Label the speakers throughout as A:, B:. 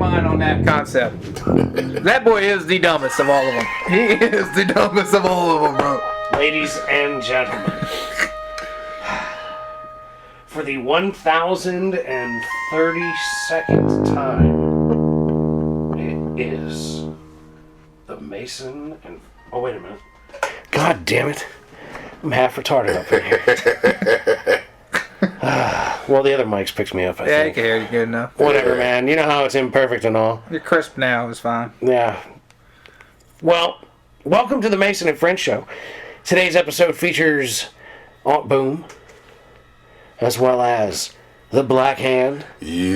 A: mind on that concept. That boy is the dumbest of all of them. He is the dumbest of all of them, bro.
B: Ladies and gentlemen, for the 1,032nd time, it is the Mason and... Oh, wait a minute. God damn it. I'm half retarded up in here. Well, the other mics picks me up, I
A: Yeah, you
B: think.
A: can hear you good enough.
B: Whatever, man. You know how it's imperfect and all.
A: You're crisp now, it's fine.
B: Yeah. Well, welcome to the Mason and Friends Show. Today's episode features Aunt Boom, as well as the Black Hand.
C: Yeah.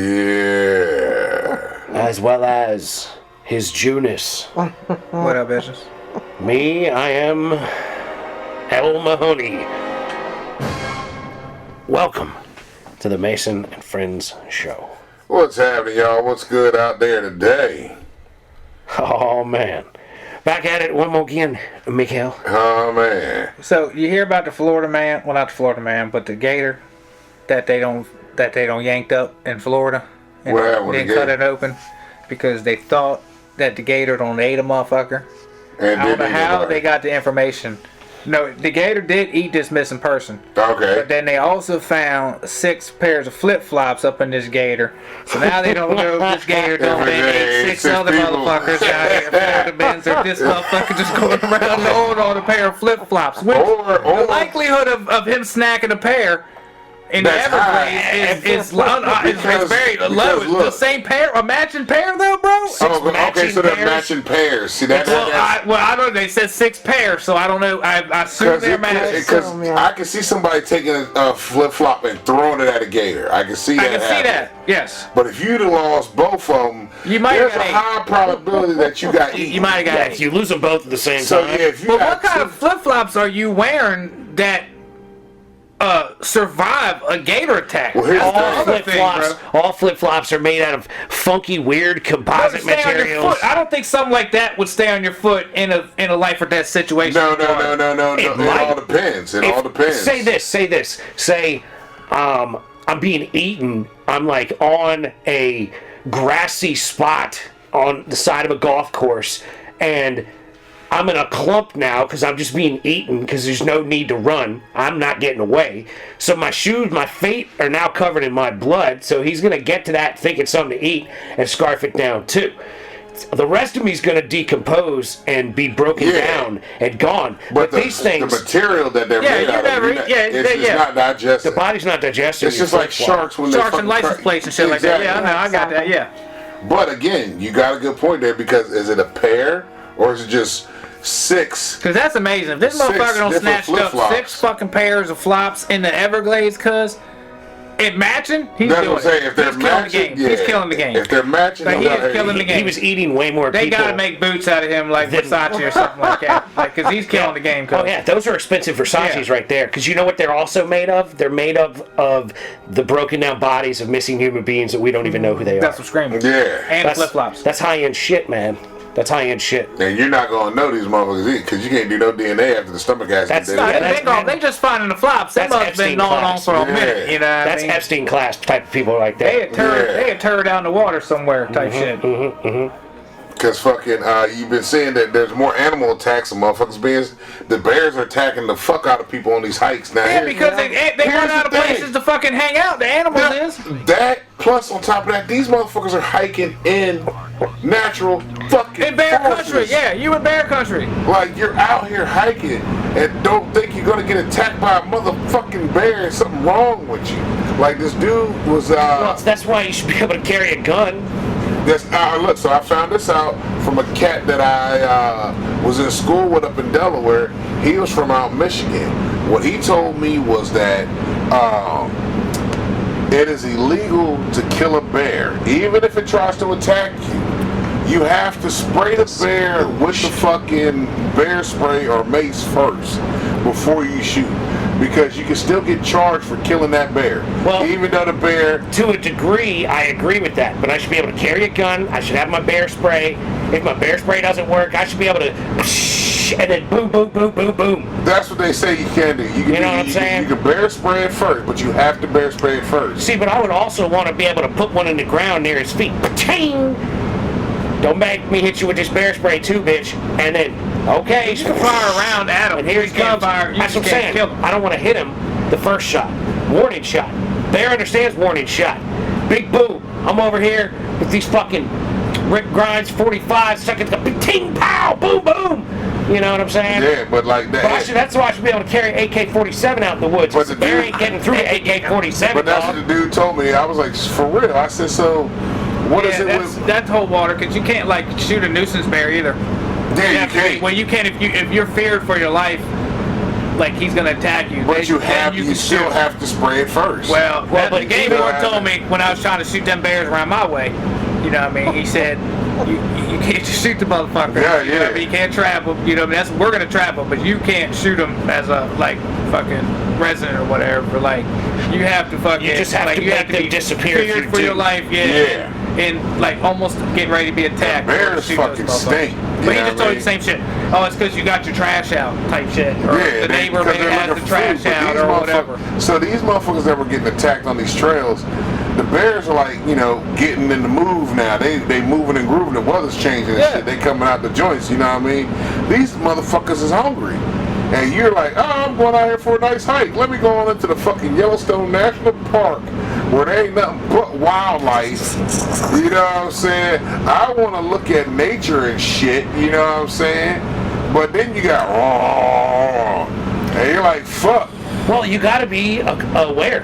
B: As well as his Junus.
A: What up, bitches?
B: Me, I am El Mahoney. Welcome to the Mason and Friends Show.
C: What's happening, y'all? What's good out there today?
B: Oh, man. Back at it one more again, Mikhail.
C: Oh, man.
A: So you hear about the Florida man? Well, not the Florida man, but the gator that they don't yanked up in Florida and
C: What happened with the
A: didn't cut
C: gator?
A: it open because they thought that the gator don't ate a motherfucker.
C: And
A: I don't know
C: did
A: how they got the information. No, the gator did eat this missing person.
C: Okay.
A: But then they also found 6 pairs of flip-flops up in this gator. So now they don't know if this gator don't ate 6 other
C: people.
A: motherfuckers out here in Florida Benz, or this motherfucker just going around loading on a pair of flip-flops. Which
C: Or-
A: the likelihood of him snacking a pair in the
C: That's
A: Everglades is very low.
C: because
A: It's
C: look.
A: the same pair, a matching pair though, bro?
C: Oh, okay,
B: matching
C: so they're
B: pairs.
C: matching pairs. See, that's...
A: Well, I don't know. They said 6 pairs, so I don't know. I assume they're matching.
C: Because I can see somebody taking a flip-flop and throwing it at a gator. I can see that
A: I can see
C: happening.
A: that. Yes.
C: But if you'd have lost both of them,
A: You might
C: there's
A: have
C: a
A: ate.
C: high probability that you got eaten.
A: You might have got
B: Yeah,
A: it.
B: if you lose them both at the same
C: So,
B: time.
C: yeah, if you
A: But
C: got
A: what kind of flip flops are you wearing that survive a gator attack?
C: Well, here's
A: That's
C: the
A: the
B: all
A: other
B: flip
A: thing,
B: flops,
A: bro.
B: all flip flops are made out of funky, weird composite
A: Stay on your
B: materials.
A: foot. I don't think something like that would stay on your foot in a life or death situation.
C: No.
B: It
C: It
B: might.
C: all depends. It
B: If-
C: all depends.
B: Say this. Say, I'm being eaten. I'm like on a grassy spot on the side of a golf course, and I'm in a clump now because I'm just being eaten because there's no need to run. I'm not getting away. So my shoes, my feet are now covered in my blood. So he's going to get to that thinking something to eat and scarf it down too. The rest of me's going to decompose and be broken
C: Yeah.
B: down and gone.
C: But
B: these things,
C: the material that they're
A: Yeah,
C: made
A: you
C: out
A: never-
C: of,
A: yeah,
C: it's not digested.
B: the body's not digesting.
C: It's
B: your
C: just like
B: flip-flop.
C: sharks when they
A: Sharks and
C: fucking
A: license
C: crack-
A: plates and shit like that. Yeah, I
C: Exactly.
A: know. I got that. Yeah.
C: But again, you got a good point there because is it a pair or is it just 6?
A: Because that's amazing. If this
C: 6
A: motherfucker don't
C: different
A: snatch up
C: flip-flops.
A: 6 fucking pairs of flops in the Everglades, cuz it matching, he's
C: That's
A: doing
C: what I'm saying.
A: it.
C: If they're
A: He's killing the
C: matching,
A: game.
C: yeah.
A: He's killing the game.
C: If they're matching,
A: Like, he
C: no,
A: is killing the game.
B: He was eating way more
A: They
B: people.
A: gotta make boots out of him like Versace or something like that. Like, cause he's killing the game. Cuz.
B: Oh yeah, those are expensive Versace's
A: Yeah.
B: right there. Because you know what they're also made of? They're made of the broken down bodies of missing human beings that we don't even know who they are.
A: That's what's screaming.
C: Yeah.
A: And flip flops.
B: That's high end shit, man. That's high end shit.
C: And you're not gonna know these motherfuckers eat because you can't do no DNA after the stomach acid.
B: That's
C: did
B: not-
C: it.
A: They just finding the flops. They
B: That's
A: must have been
B: Epstein
A: gnawing on
B: class.
A: for a
C: Yeah.
A: minute. You know what
B: That's
A: I mean?
B: Epstein class type of people like
A: They
B: that.
A: had turd out in the water somewhere type shit.
C: Because fucking, you've been seeing that there's more animal attacks and motherfuckers being. The bears are attacking the fuck out of people on these hikes now.
A: Yeah,
C: Here's-
A: because they
C: here's
A: run out of
C: the thing.
A: places to fucking hang out. The animals is.
C: That plus on top of that, these motherfuckers are hiking in natural fucking
A: In bear
C: forests.
A: country, yeah, you in bear country.
C: Like you're out here hiking and don't think you're gonna get attacked by a motherfucking bear and something wrong with you. Like this dude was
B: Well, that's why you should be able to carry a gun.
C: look, so I found this out from a cat that I was in school with up in Delaware. He was from out Michigan. What he told me was that it is illegal to kill a bear, even if it tries to attack you. You have to spray the bear with the fucking bear spray or mace first before you shoot. Because you can still get charged for killing that bear.
B: Well,
C: even though the bear...
B: To a degree, I agree with that. But I should be able to carry a gun. I should have my bear spray. If my bear spray doesn't work, I should be able to... And then boom, boom, boom, boom, boom.
C: That's what they say you can do. You can
B: know what I'm saying?
C: You can bear spray it first, but you have to bear spray it first.
B: See, but I would also want to be able to put one in the ground near his feet. Paching! don't make me hit you with this bear spray too, bitch. And then, okay,
A: You can fire around at him.
B: and here he
A: You can't
B: comes.
A: fire- you
B: That's what I'm
A: can't
B: saying.
A: kill him.
B: I don't want to hit him the first shot. Warning shot. Bear understands warning shot. Big boom. I'm over here with these fucking Rick Grimes 45 seconds. Big ting pow, boom boom. You know what I'm saying?
C: Yeah, but like
B: But
C: that.
B: that's why I should be able to carry AK-47 out in the woods.
C: But
B: The
C: the
B: bear
C: dude-
B: ain't getting through the AK-47.
C: But that's
B: dog.
C: what the dude told me. I was like, for real. I said, so what is
A: Yeah,
C: it
A: that's,
C: with?
A: that's whole water because you can't like shoot a nuisance bear either.
C: Yeah, you
A: have to be-
C: can't.
A: Well, you can if you're feared for your life, like he's gonna attack you.
C: But
A: then-
C: you
A: then
C: you
A: can
C: still
A: shoot.
C: have to spray it first.
A: Well,
B: but
A: the game
C: you
A: warden
C: know,
A: told me when I was trying to shoot them bears around my way. You know what I mean? He said, you can't just shoot the motherfucker.
C: Yeah,
A: You know what I mean? You can't trap them. You know what I mean? We're gonna trap them, but you can't shoot them as a like fucking resident or whatever. But like, you have to fucking.
B: You just have
A: like,
B: to
A: you
B: make
A: have to
B: them
A: be
B: disappear if
A: feared
B: you
A: for
B: do.
A: your life. Yeah.
C: Yeah.
A: And like almost getting ready to be attacked.
C: Bears
A: Shoot those
C: fucking
A: motherfuckers.
C: stink. You
A: But he
C: know
A: just
C: what
A: told
C: I
A: you the same shit. Oh, it's because you got your trash out type shit. Or
C: Yeah,
A: the neighbor
C: because
A: maybe
C: they're
A: has
C: looking
A: the
C: for
A: trash
C: food, but
A: out
C: these
A: or whatever.
C: So these motherfuckers that were getting attacked on these trails, the bears are like, you know, getting in the move now. They moving and grooving. The weather's changing and
A: Yeah.
C: shit. They coming out the joints. You know what I mean? These motherfuckers is hungry. And you're like, oh, I'm going out here for a nice hike. Let me go on into the fucking Yellowstone National Park where there ain't nothing but wildlife. You know what I'm saying? I want to look at nature and shit. You know what I'm saying? But then you got, and you're like, fuck.
B: Well, you got to be aware,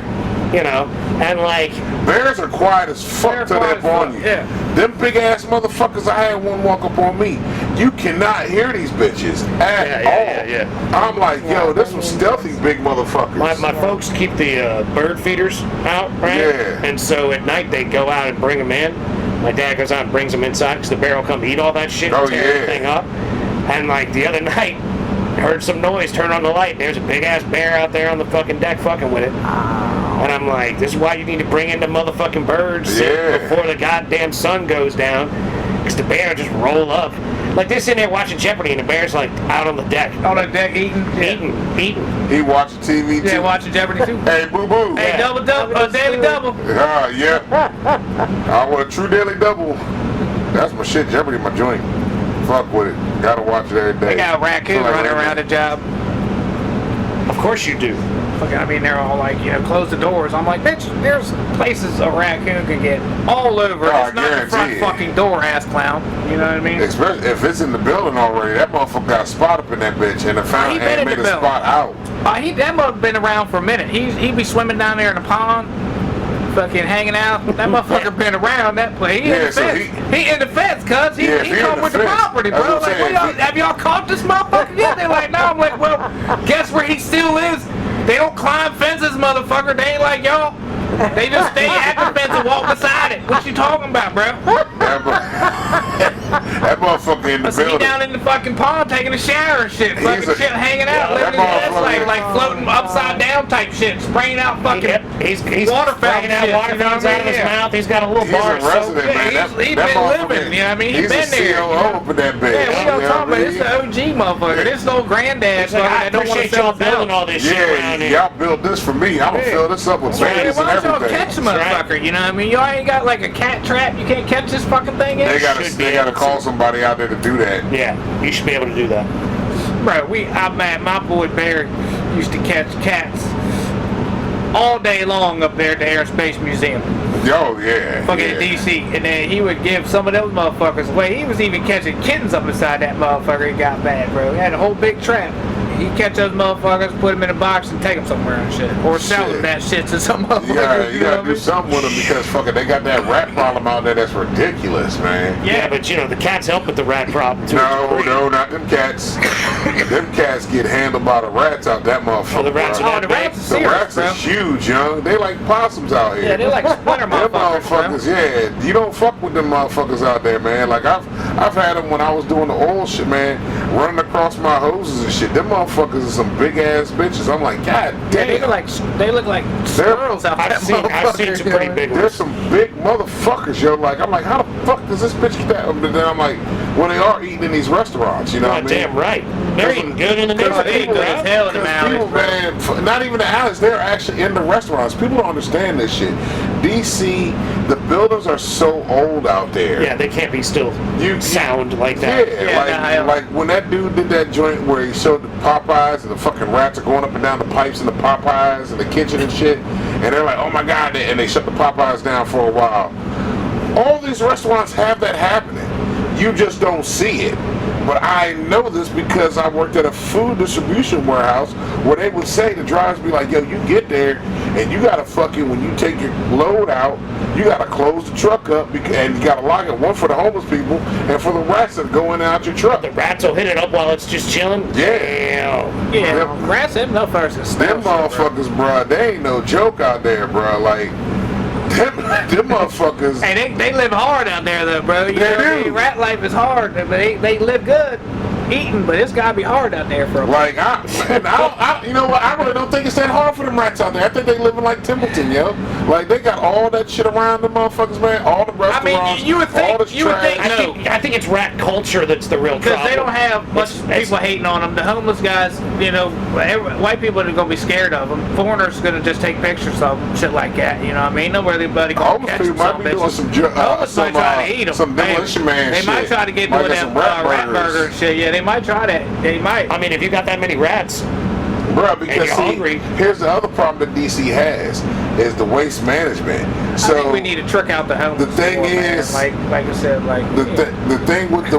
B: you know, and like,
C: Bears are quiet as fuck
A: They're
C: till
A: quiet
C: they're
A: as
C: on
A: fuck,
C: you.
A: yeah.
C: Them big ass motherfuckers, I had one walk up on me. You cannot hear these bitches at all.
B: yeah.
C: I'm like, yo, this some stealthy big motherfuckers.
B: my folks keep the bird feeders out, right?
C: Yeah.
B: And so at night they go out and bring them in. My dad goes out and brings them inside because the bear will come eat all that shit and
C: Oh,
B: tear
C: yeah.
B: everything up. And like the other night, heard some noise, turn on the light, there's a big ass bear out there on the fucking deck fucking with it. And I'm like, this is why you need to bring in the motherfucking birds
C: Yeah.
B: before the goddamn sun goes down. Because the bear just roll up. Like they're sitting there watching Jeopardy and the bear's like out on the deck.
A: On the deck eating.
B: Eating.
C: He watching TV too.
A: Yeah, watching Jeopardy too.
C: Hey, boo boo.
A: Hey, double, daily double.
C: Yeah. I want a true daily double. That's my shit. Jeopardy, my joint. Fuck with it. Gotta watch it every day.
A: They got a raccoon
C: Feel like
A: running
C: right
A: around the job.
B: Of course you do.
A: Fucking, I mean, they're all like, you know, close the doors. I'm like, bitch, there's places a raccoon can get all over.
C: Oh,
A: It's not the front
C: guarantee it.
A: fucking door, ass clown. You know what I mean?
C: Especially if it's in the building already, that motherfucker got a spot up in that bitch and the
A: he
C: found
A: been in
C: and made
A: the
C: a
A: building.
C: spot out.
A: That mother's been around for a minute. He'd be swimming down there in the pond, fucking hanging out. That motherfucker been around that place. He in
C: Yeah,
A: the
C: so
A: fence. He in the fence, cuz. He,
C: Yeah, if
A: he
C: he in
A: come
C: the
A: with the
C: fence,
A: property,
C: that's
A: bro.
C: what I'm
A: Like,
C: saying. If he-
A: have y'all caught this motherfucker yet? They're like, no. I'm like, well, guess where he still is? They don't climb fences, motherfucker. They ain't like y'all. They just stay at the fence and walk beside it. What you talking about, bro?
C: That motherfucker in the
A: So he
C: building.
A: down in the fucking pond taking a shower and shit,
C: He's
A: fucking
C: a-
A: shit hanging out,
C: Yeah,
A: living his
C: that
A: ass
C: motherfucker-
A: like floating upside down type shit, spraying out fucking.
B: He's
A: water
B: spraying
A: fountain
B: out
A: shit,
B: water
A: you know
B: fountains
A: what I
B: out of
A: mean?
B: his
A: Yeah.
B: mouth. He's got a little
C: He's
B: bar
C: a
B: of soap.
C: resident,
A: Yeah,
C: man.
A: he's
C: That
A: been
C: motherfucker-
A: living, you know what I mean? He
C: He's
A: been
C: a
A: there.
C: COO up in that bitch.
A: Yeah, we don't
C: You know
A: talk about
C: what I
A: this. The OG motherfucker. This old granddad.
B: He's like, I
A: that don't want to
B: appreciate
A: sell
B: y'all
A: his
B: building
A: house.
B: all this shit
C: Yeah,
B: around here.
C: y'all built this for me. I'm gonna
A: Yeah.
C: fill this up with
A: Yeah,
C: babies
A: why
C: and
A: don't y'all
C: everything.
A: catch the motherfucker? You know what I mean? Y'all ain't got like a cat trap. You can't catch this fucking thing in.
C: They gotta
B: Should be
C: they gotta
B: able
C: call
B: to.
C: somebody out there to do that.
B: Yeah, you should be able to do that.
A: Bro, my boy Barry used to catch cats all day long up there at the Aerospace Museum,
C: Yo, yeah.
A: fucking
C: yeah.
A: in DC, and then he would give some of those motherfuckers away. He was even catching kittens up inside that motherfucker. It got bad, bro. He had a whole big trap. He'd catch those motherfuckers, put them in a box, and take them somewhere and shit, or sell them
C: Shit.
A: that shit to some motherfuckers.
C: You gotta,
A: you know what I
C: do
A: mean?
C: something with them because fucking they got that rat problem out there that's ridiculous, man.
B: Yeah, but you know, the cats help with the rat problem too.
C: No, not them cats. Them cats get handled by the rats out that motherfucker.
B: Oh, the rats
C: bro.
B: are
A: Oh, the rats are
C: The
A: serious,
C: rats
A: bro.
C: are huge, young. They like possums out here.
A: Yeah, they're like splinter
C: Them
A: motherfuckers, bro.
C: motherfuckers, yeah. You don't fuck with them motherfuckers out there, man. Like I've had them when I was doing the oil shit, man, running across my hoses and shit. Them motherfuckers motherfuckers are some big ass bitches. I'm like, God
A: Yeah,
C: damn.
A: they look like squirrels out there.
B: I've seen some pretty big
C: There's
B: ones.
C: some big motherfuckers, yo. Like, I'm like, how the fuck does this bitch get that? But then I'm like, well, they are eating in these restaurants, you know what I mean?
B: Damn right. They're eating good in the
A: Because they eat
B: neighborhood.
A: good as hell in the
C: Because people,
A: alleys, bro.
C: man, not even the alleys, they're actually in the restaurants. People don't understand this shit. DC, the buildings are so old out there.
B: Yeah, they can't be still
C: You-
B: sound like that.
A: Yeah,
C: like when that dude did that joint where he showed the Popeyes and the fucking rats are going up and down the pipes in the Popeyes in the kitchen and shit, and they're like, oh my god, and they shut the Popeyes down for a while. All these restaurants have that happening. You just don't see it. But I know this because I worked at a food distribution warehouse where they would say, the drivers be like, yo, you get there and you gotta fucking, when you take your load out, you gotta close the truck up and you gotta lock it, one for the homeless people and for the rats that go in and out your truck.
B: The rats will hit it up while it's just chilling.
C: Yeah.
B: Damn.
A: Yeah,
C: Them-
A: rats, them motherfuckers can
C: Them
A: smell shit, bro.
C: motherfuckers, bruh, they ain't no joke out there, bruh. Like, them motherfuckers.
A: Hey, they live hard out there, though, bro. You
C: They
A: know what I
C: do.
A: mean? Rat life is hard, but they live good eating, but it's gotta be hard out there for them.
C: Like, you know what? I really don't think it's that hard for them rats out there. I think they living like Templeton, yo. Like, they got all that shit around them motherfuckers, man. All the restaurants,
A: you would think-
C: all this
A: you would
C: trash.
A: think- No.
B: I think it's rat culture that's the real problem.
A: Because they don't have much
B: It's-
A: people hating on them. The homeless guys, you know, white people are gonna be scared of them. Foreigners gonna just take pictures of them, shit like that. You know what I mean? Nobody gonna
C: Homeless
A: catch
C: people
A: them.
C: might be doing some
A: Homeless might try to eat them.
C: some demolition man
A: They
C: shit.
A: might try to get
C: Might
A: doing
C: get
A: that
C: some rat
A: rat
C: burgers.
A: burger and shit. Yeah, they might try that. They might.
B: I mean, if you got that many rats,
C: Bruh, because
B: you're
C: see,
B: hungry.
C: here's the other problem that DC has is the waste management. So
A: I think we need to trick out the homeless.
C: the thing
A: more, man.
C: is-
A: like I said, like
C: the thing with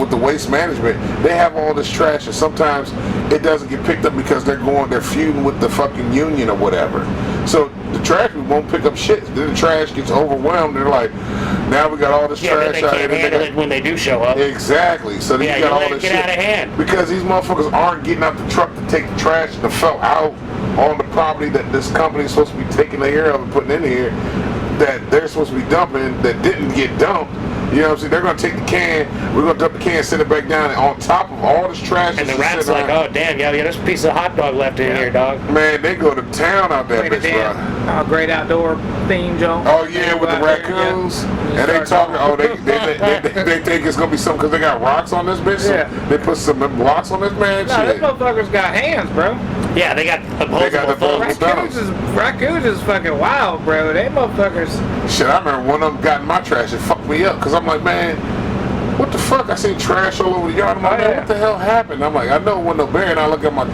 C: the waste management, they have all this trash, and sometimes it doesn't get picked up because they're feuding with the fucking union or whatever. So the trash people won't pick up shit. Then the trash gets overwhelmed. They're like, now we got all this
B: yeah, then
C: trash
B: they
C: out
B: can't
C: here.
B: handle it when they do show up.
C: Exactly. So then
B: Yeah,
C: you got
B: you
C: all
B: let it
C: this
B: get
C: shit
B: out of hand.
C: because these motherfuckers aren't getting out the truck to take the trash that fell out on the property that this company is supposed to be taking care of and putting in here, that they're supposed to be dumping, that didn't get dumped. You know what I'm saying? They're gonna take the can, we're gonna dump the can, send it back down, and on top of all this trash.
B: And the
C: that's
B: rat's
C: sitting
B: like,
C: around,
B: oh damn, yeah, there's a piece of hot dog left in here, dog.
C: man, they go to town out there,
A: Great
C: bitch, bro.
A: great outdoor theme, Joe.
C: Oh yeah, with the raccoons, and they talking. Oh, they think it's gonna be something because they got rocks on this bitch. So
A: Yeah.
C: they put some blocks on this man.
A: No,
C: Shit.
A: these motherfuckers got hands, bro.
B: Yeah, they got opposable
C: opposable
B: thumbs.
C: thumbs.
A: Raccoons is fucking wild, bro. They motherfuckers.
C: Shit, I remember one of them got in my trash and fucked me up because I'm like, man, what the fuck? I seen trash all over the yard. I'm like,
A: Oh,
C: man,
A: yeah.
C: what the hell happened? I'm like, I know when the bear, and I look at my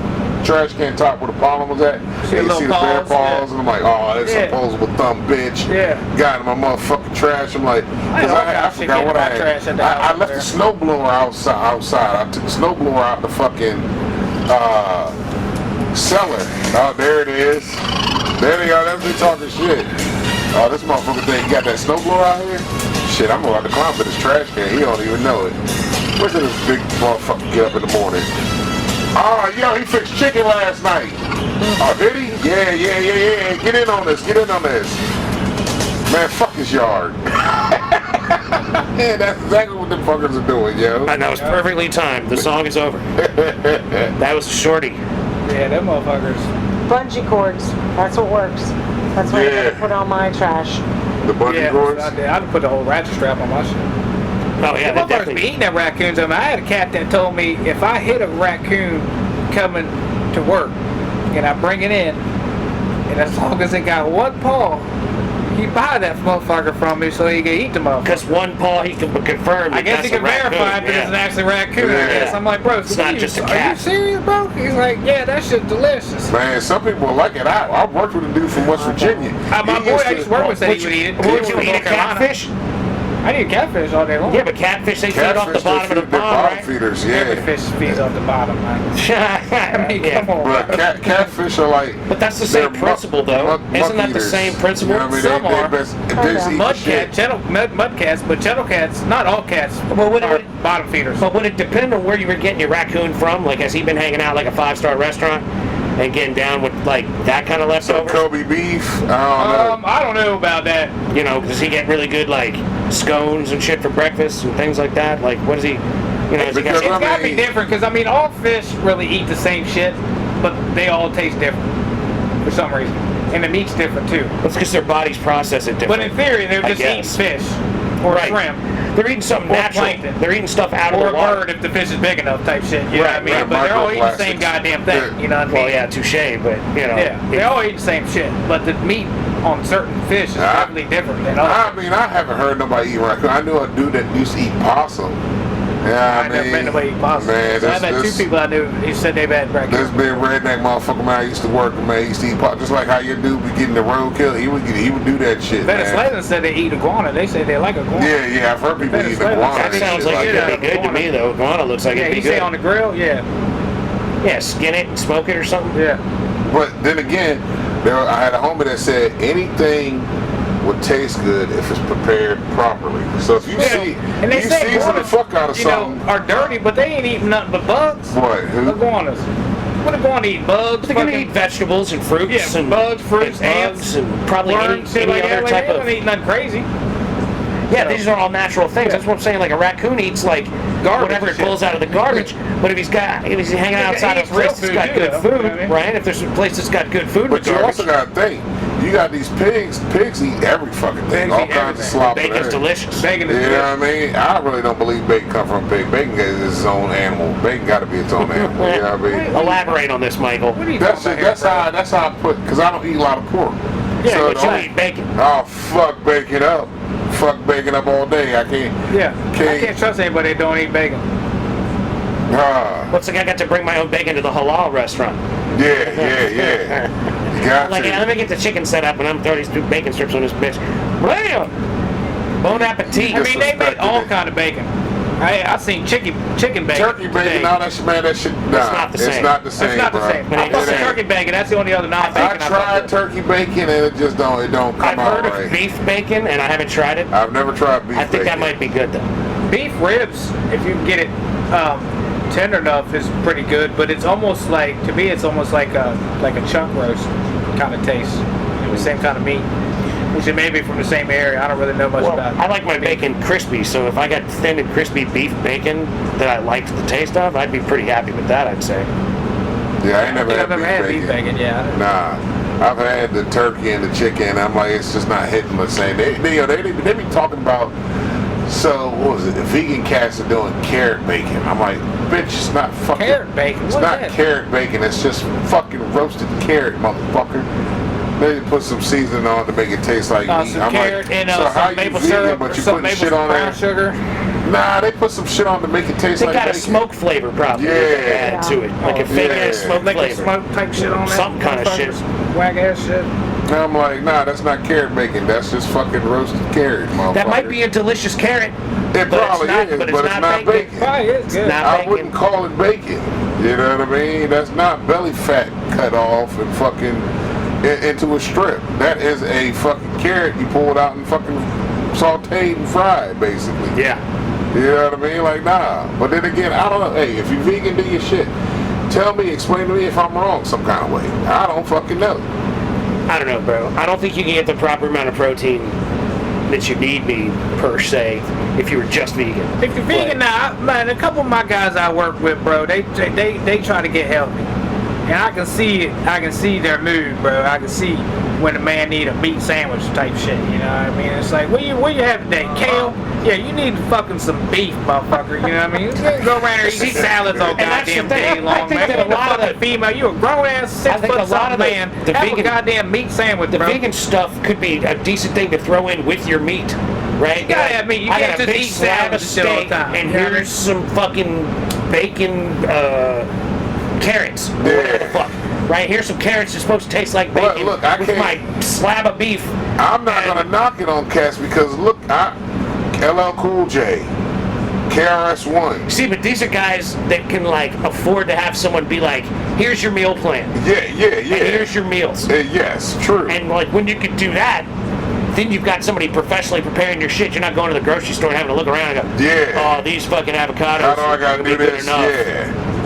C: trash can top where the pollen was at.
A: See
C: and you
A: little
C: see the bear
A: paws,
C: paws,
A: yeah.
C: and I'm like, oh, that's
A: Yeah.
C: a opposable thumb, bitch.
A: Yeah.
C: Got in my motherfucking trash. I'm like, because
A: all
C: I
A: kinds of shit
C: forgot
A: get
C: what
A: in
C: I
A: my trash at
C: had.
A: the
C: I
A: house
C: left
A: there.
C: the snowblower outside. I took the snowblower out the fucking cellar. Oh, there it is. There they are. That's me talking shit. Oh, this motherfucker thing got that snowblower out here? Shit, I'm gonna have to climb for this trash can. He don't even know it. Where did this big motherfucker get up in the morning? Oh, yo, he fixed chicken last night. Oh, did he? Yeah. Get in on this. Man, fuck his yard. Yeah, that's exactly what the fuckers are doing, yo.
B: And that was perfectly timed. The song is over. That was Shorty.
A: Yeah, them motherfuckers.
D: Bungee cords. That's what works. That's what I
C: Yeah.
D: gotta put on my trash.
C: The bungee
A: Yeah,
C: cords.
A: I did. I'd put the whole ratchet strap on my shit.
B: Oh yeah,
A: The
B: they
A: motherfuckers be
B: definitely.
A: eating them raccoons. I mean, I had a cat that told me if I hit a raccoon coming to work and I bring it in, and as long as it got one paw, he buy that motherfucker from me so he can eat the motherfucker.
B: Because one paw he can confirm.
A: I guess he can verify if it is an actual raccoon. I
C: Yeah.
A: guess I'm like, bro,
B: It's not just a
A: Are
B: cat.
A: you serious, bro? He's like, yeah, that shit's delicious.
C: Man, some people like it. I worked with a dude from West Virginia.
A: My
C: He
A: boy I used to work with said
B: Would
A: he would eat it.
B: Would
A: He
B: you
A: was from
B: eat a
A: North Carolina.
B: catfish?
A: I eat catfish all day long.
B: Yeah, but catfish they feed off the
C: Catfish,
B: bottom of the
C: they're
B: pond,
C: bottom
B: right?
C: feeders,
A: Every
C: yeah.
A: fish feeds off the bottom, man. I mean,
B: Yeah.
A: come on.
C: But
A: bro.
C: catfish are like.
B: But that's the
C: they're
B: same principle, though. Isn't that the
C: eaters.
B: same principle?
C: You know what I mean?
A: Some are.
C: They just eat
A: Mud
C: shit.
A: cat, mud cats, but gentle cats, not all cats,
B: Well, when it
A: are
B: would-
A: bottom feeders.
B: But would it depend on where you were getting your raccoon from? Like, has he been hanging out like a 5-star restaurant and getting down with like that kind of
C: Some
B: leftovers?
C: Kobe beef. I don't know.
A: I don't know about that.
B: You know, does he get really good like scones and shit for breakfast and things like that? Like, what is he? You know, you
C: Because
B: got,
A: It's got to be
C: mean-
A: different because I mean, all fish really eat the same shit, but they all taste different for some reason, and the meat's different too.
B: that's because their bodies process it
A: But
B: different.
A: in theory, they're
B: I
A: just eating
B: guess.
A: fish or
B: Right.
A: shrimp
B: They're eating something
A: or
B: natural.
A: plankton.
B: They're eating stuff out of
A: or
B: the
A: a
B: water.
A: bird if the fish is big enough, type shit. You know what I
B: Right,
A: mean?
C: right,
A: But they're all eating the same
C: microplastics.
A: goddamn thing.
C: Yeah.
A: You know what I mean?
B: Well, yeah, touche, but you know.
A: Yeah, they all eat the same shit, but the meat on certain fish is
C: I-
A: definitely different than others.
C: I mean, I haven't heard nobody eat raccoon. I knew a dude that used to eat possum. Yeah,
A: I never met nobody eat possum.
C: Man,
A: So I met two people I knew who said they've had
C: This
A: raccoon.
C: big redneck motherfucker, man, I used to work with, man. He used to eat possum. Just like how your dude be getting the roadkill. He would do that shit, man.
A: Venezuelans said they eat iguana. They say they like iguana.
C: Yeah, yeah, I've heard people eat
A: Venezuela.
C: iguana.
B: That
C: and
B: sounds
C: shit
B: like
A: that.
B: it'd be good to me, though. Iguana looks like
A: Yeah,
B: it'd
A: you
B: be
A: say
B: good.
A: on the grill? Yeah.
B: Yeah, skin it and smoke it or something.
A: Yeah.
C: But then again, I had a homie that said anything would taste good if it's prepared properly. So if you see,
A: and they
C: you
A: say
C: season the
A: iguanas,
C: fuck out of
A: you
C: something.
A: know, are dirty, but they ain't eating nothing but bugs.
C: What? Who?
A: Iguanas. What iguana eat? Bugs?
B: They're gonna
A: fucking-
B: eat vegetables and fruits
A: Yeah,
B: and
A: bugs, fruits,
B: and
A: ants,
B: bugs, and probably
A: worms,
B: any
A: shit like
B: other
A: that.
B: type
A: They
B: of.
A: don't eat nothing crazy.
B: Yeah, these are all natural things. That's what I'm saying. Like a raccoon eats like
A: Garbage
B: whatever it
A: shit.
B: pulls out of the garbage. But if he's hanging
A: He
B: outside of
A: eats
B: a place
A: real
B: that's
A: food
B: got
A: too,
B: good
A: though,
B: food,
A: you know what I mean?
B: right? If there's a place that's got good food,
C: But
B: with
C: you
B: garbage,
C: also got to think, you got these pigs. Pigs eat every fucking thing.
A: Pigs
C: All
A: eat
C: kinds of
A: everything.
C: slop. and
B: bacon's
C: everything.
B: delicious.
A: Bacon is
C: You know
A: good.
C: what I mean? I really don't believe bacon come from a pig. Bacon is its own animal. Bacon got to be its own animal. You know what I mean?
B: Elaborate on this, Michael.
A: What are you
C: That's
A: talking
C: just,
A: about
C: that's how I put, because I don't eat a lot of pork.
B: Yeah,
C: So
B: but you
C: don't-
B: eat bacon.
C: Oh, fuck bacon up. Fuck bacon up all day. I can't.
A: Yeah. I
C: Can't-
A: can't trust anybody that don't eat bacon.
B: Looks like I got to bring my own bacon to the halal restaurant.
C: Yeah. You got
B: Like,
C: to.
B: yeah, let me get the chicken set up and I'm throwing these two bacon strips on this bitch. Blam! Bon appetit.
A: I mean, they make
C: Disrespected
A: all
C: it.
A: kind of bacon. I seen chicken bacon.
C: Turkey
A: today.
C: bacon, no, that shit, man, that shit, nah,
B: not the same.
C: It's not the same,
A: It's not the
C: bro.
A: same.
B: But
A: I
B: it
A: fuck
B: ain't.
A: with turkey bacon. That's the only other
C: I
A: non-bacon I fuck
C: tried
A: with.
C: turkey bacon and it just don't
B: I've
C: come out
B: heard of
C: right.
B: beef bacon and I haven't tried it.
C: I've never tried beef
B: I think that
C: bacon.
B: might be good though.
A: Beef ribs, if you can get it tender enough, is pretty good. But it's almost like, to me, it's almost like a chunk roast kind of taste. The same kind of meat, which it may be from the same area. I don't really know much
B: Well,
A: about it.
B: I like my bacon crispy, so if I got thin and crispy beef bacon that I liked the taste of, I'd be pretty happy with that, I'd say.
C: Yeah, I ain't never
A: I've
C: had
A: never had
C: beef
A: beef
C: bacon.
A: bacon, yeah.
C: Nah, I've had the turkey and the chicken. And I'm like, it's just not hitting the same. They be talking about. So what was it? The vegan cats are doing carrot bacon. I'm like, bitch, it's not fucking
A: Carrot bacon?
C: It's
A: What's
C: not
A: that?
C: carrot bacon. It's just fucking roasted carrot, motherfucker. They put some seasoning on to make it taste like meat.
A: Some
C: I'm
A: carrot
C: like,
A: and
C: so how
A: some
C: you
A: maple
C: vegan,
A: syrup,
C: but
A: or
C: you
A: some
C: putting
A: maple
C: shit on
A: brown
C: there?
A: sugar.
C: Nah, they put some shit on to make it taste
B: They
C: like
B: got a
C: bacon.
B: smoke flavor probably
C: Yeah.
B: that they add to it. Like a fake
C: Yeah.
B: ass smoke
A: Like a
B: flavor.
A: smoke type shit on that.
B: Some kind of shit.
A: Whack ass shit.
C: And I'm like, nah, that's not carrot bacon. That's just fucking roasted carrot, motherfucker.
B: That might be a delicious carrot.
C: It
B: but
C: probably
B: it's not,
C: is,
B: but it's not bacon.
A: Probably is good.
B: Not
C: I
B: bacon.
C: wouldn't call it bacon. You know what I mean? That's not belly fat cut off and fucking into a strip. That is a fucking carrot you pulled out and fucking sauteed and fried, basically.
B: Yeah.
C: You know what I mean? Like, nah. But then again, I don't know. Hey, if you vegan, do your shit. Tell me, explain to me if I'm wrong some kind of way. I don't fucking know.
B: I don't know, bro. I don't think you can get the proper amount of protein that you need per se if you were just vegan.
A: If you're vegan now, man, a couple of my guys I work with, bro, they try to get healthy, and I can see it. I can see their mood, bro. I can see when a man need a meat sandwich type shit. You know what I mean? It's like, what you have today? Kale? Yeah, you need fucking some beef, motherfucker. You know what I mean? You can't go around here eating salads all
B: And that's the
A: goddamn
B: thing.
A: day
B: I
A: long,
B: think
A: man.
B: that
A: You ain't
B: a lot of
A: fucking
B: the-
A: female. You a grown ass
B: I think a
A: 6 foot
B: lot of
A: something man.
B: the
A: Have
B: vegan-
A: a goddamn meat sandwich,
B: The
A: bro.
B: vegan stuff could be a decent thing to throw in with your meat, right?
A: You gotta have meat. You
B: I
A: can't
B: got a
A: just
B: big
A: eat
B: slab of
A: salads and shit all the
B: steak,
A: time.
B: and
A: You know what I
B: here's some fucking bacon carrots, or
C: Yeah.
B: whatever the fuck. Right, here's some carrots that's supposed to taste like
C: But
B: bacon
C: look, I
B: with
C: can't-
B: my slab of beef.
C: I'm not gonna knock it on cats because look, LL Cool J, KRS-One.
B: See, but these are guys that can like afford to have someone be like, here's your meal plan,
C: Yeah.
B: and here's your meals.
C: Yes, true.
B: And like when you could do that, then you've got somebody professionally preparing your shit. You're not going to the grocery store and having to look around and go,
C: Yeah.
B: oh, these fucking avocados.
C: How do I gotta
B: will
C: do
B: be good
C: this?
B: enough."
C: Yeah.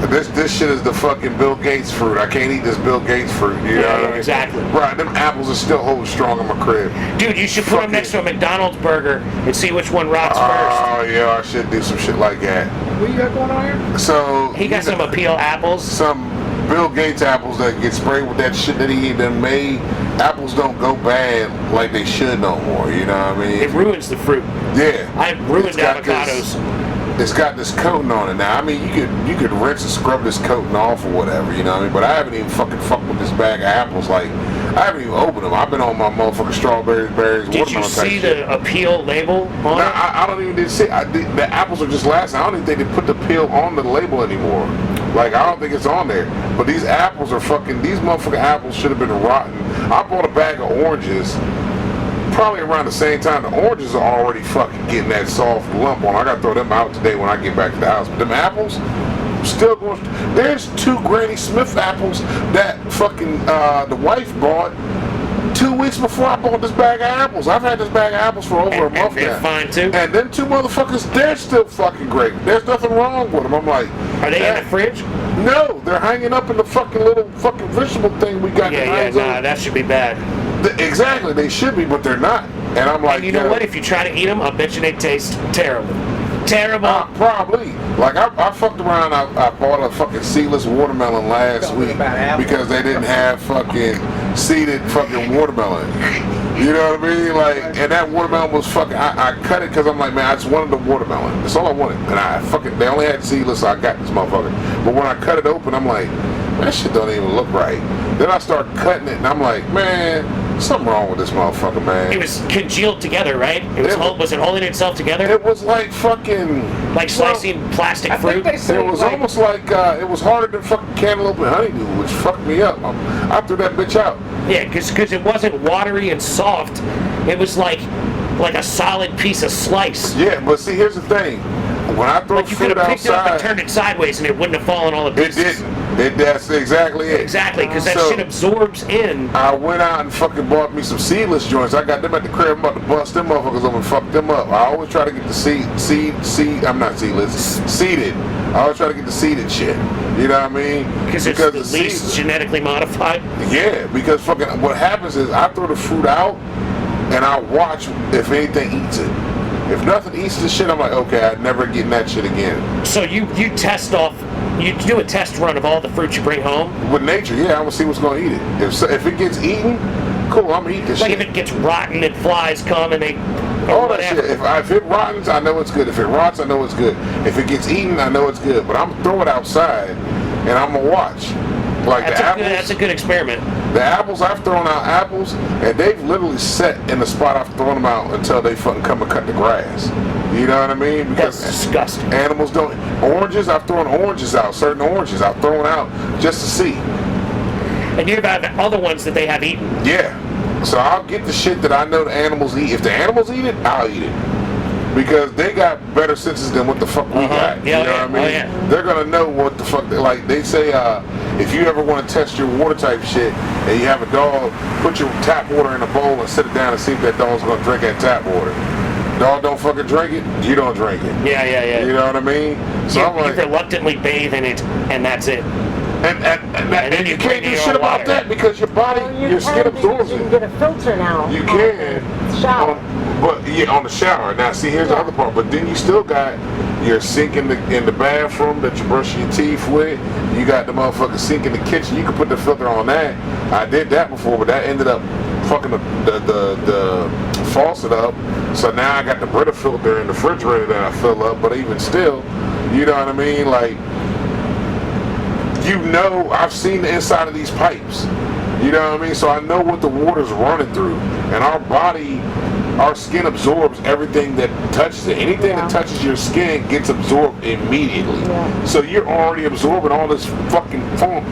C: This shit is the fucking Bill Gates fruit. I can't eat this Bill Gates fruit. You know
B: Yeah,
C: what I mean?
B: exactly.
C: Right, them apples are still holding strong in my crib.
B: Dude, you should put
C: Fuck
B: them next
C: it.
B: to a McDonald's burger and see which one rocks first.
C: Oh yeah, I should do some shit like that.
A: What you got going on here?
C: So
B: He got some appeal apples.
C: some Bill Gates apples that get sprayed with that shit that he done made. Apples don't go bad like they should no more. You know what I mean?
B: It ruins the fruit.
C: Yeah.
B: I ruined
C: It's got
B: avocados.
C: It's got this coating on it now. I mean, you could rinse and scrub this coating off or whatever, you know what I mean? But I haven't even fucking fucked with this bag of apples. Like, I haven't even opened them. I've been on my motherfucking strawberries, berries,
B: Did you
C: watermelon type
B: see
C: shit.
B: the appeal label on
C: No,
B: it?
C: I don't even see. The apples are just lasting. I don't even think they put the peel on the label anymore. Like, I don't think it's on there. But these apples are fucking. These motherfucking apples should have been rotten. I bought a bag of oranges. Probably around the same time. The oranges are already fucking getting that soft lump on. I gotta throw them out today when I get back to the house. But them apples, still going. There's 2 Granny Smith apples that fucking the wife bought 2 weeks before I bought this bag of apples. I've had this bag of apples for over a month
B: And they're
C: now.
B: fine too?
C: And them 2 motherfuckers, they're still fucking great. There's nothing wrong with them. I'm like,
B: Are they in the fridge?
C: no, they're hanging up in the fucking little fucking vegetable thing we got.
B: Yeah, nah, that should be bad.
C: Exactly, they should be, but they're not. And I'm like,
B: And you know what? If you try to eat them, I bet you they taste terrible. Terrible.
C: Probably. Like, I fucked around. I bought a fucking seedless watermelon last
A: Talking
C: week
A: about apples.
C: because they didn't have fucking seeded fucking watermelon. You know what I mean? Like, and that watermelon was fucking. I cut it because I'm like, man, I just wanted the watermelon. That's all I wanted. And I fucking. They only had seedless, so I got this motherfucker. But when I cut it open, I'm like, man, that shit don't even look right. Then I start cutting it, and I'm like, man, something wrong with this motherfucker, man.
B: It was congealed together, right? It was, was it holding itself together?
C: It was like fucking.
B: Like slicing plastic
A: I
B: fruit?
A: think they say
C: It was
A: like,
C: almost like it was harder than fucking cantaloupe and honeydew, which fucked me up. I threw that bitch out.
B: Yeah, because it wasn't watery and soft. It was like a solid piece of slice.
C: Yeah, but see, here's the thing. When I throw
B: Like you could
C: fruit
B: have picked it up and
C: outside,
B: turned it sideways and it wouldn't have fallen all to
C: it
B: pieces.
C: didn't. That's exactly it.
B: Exactly, because that
C: So-
B: shit absorbs in.
C: I went out and fucking bought me some seedless joints. I got them at the crib. I'm about to bust them motherfuckers up and fuck them up. I always try to get the I'm not seedless, seeded. I always try to get the seeded shit. You know what I mean?
B: Because it's the
C: seed-
B: least genetically modified.
C: Yeah, because fucking what happens is I throw the fruit out and I watch if anything eats it. If nothing eats the shit, I'm like, okay, I'm never getting that shit again.
B: So you test off, you do a test run of all the fruit you bring home.
C: With nature, yeah, I'm gonna see what's gonna eat it. If it gets eaten, cool, I'm gonna eat this
B: Like
C: shit.
B: if it gets rotten and flies come and they, or
C: All that
B: whatever.
C: shit. If it rottens, I know it's good. If it rots, I know it's good. If it gets eaten, I know it's good. But I'm gonna throw it outside and I'm gonna watch. Like
B: That's a good experiment.
C: The apples, I've thrown out apples, and they've literally set in the spot I've thrown them out until they fucking come and cut the grass. You know what I mean?
B: That's disgusting.
C: Animals don't. Oranges, I've thrown oranges out. Certain oranges I've thrown out just to see.
B: And you've had other ones that they have eaten.
C: Yeah. So I'll get the shit that I know the animals eat. If the animals eat it, I'll eat it. Because they got better senses than what the fuck we got.
B: Yeah,
C: you know
B: yeah.
C: what I mean?
B: Oh, yeah.
C: They're gonna know what the fuck they like. They say if you ever want to test your water type shit and you have a dog, put your tap water in a bowl and sit it down and see if that dog's gonna drink that tap water. Dog don't fucking drink it, you don't drink it.
B: Yeah.
C: You know what I mean? So I'm
B: You
C: like,
B: reluctantly bathe in it, and that's it.
C: and
B: then
C: you
B: you
C: can't
B: drink
C: do
B: your
C: shit
B: own
C: about
B: water.
C: that because your body,
D: Well,
C: your skin absorbs
D: You
C: it.
D: can get a filter now.
C: You can.
D: Shower.
C: But yeah, on the shower. Now, see, here's the other part. But then you still got your sink in the bathroom that you brush your teeth with. You got the motherfucking sink in the kitchen. You can put the filter on that. I did that before, but that ended up fucking the faucet up. So now I got the Brita filter in the refrigerator that I fill up. But even still, you know what I mean? Like, you know, I've seen the inside of these pipes. You know what I mean? So I know what the water's running through. And our body, our skin absorbs everything that touches it. Anything that touches your skin gets absorbed immediately.
D: Yeah.
C: So you're already absorbing all this fucking funk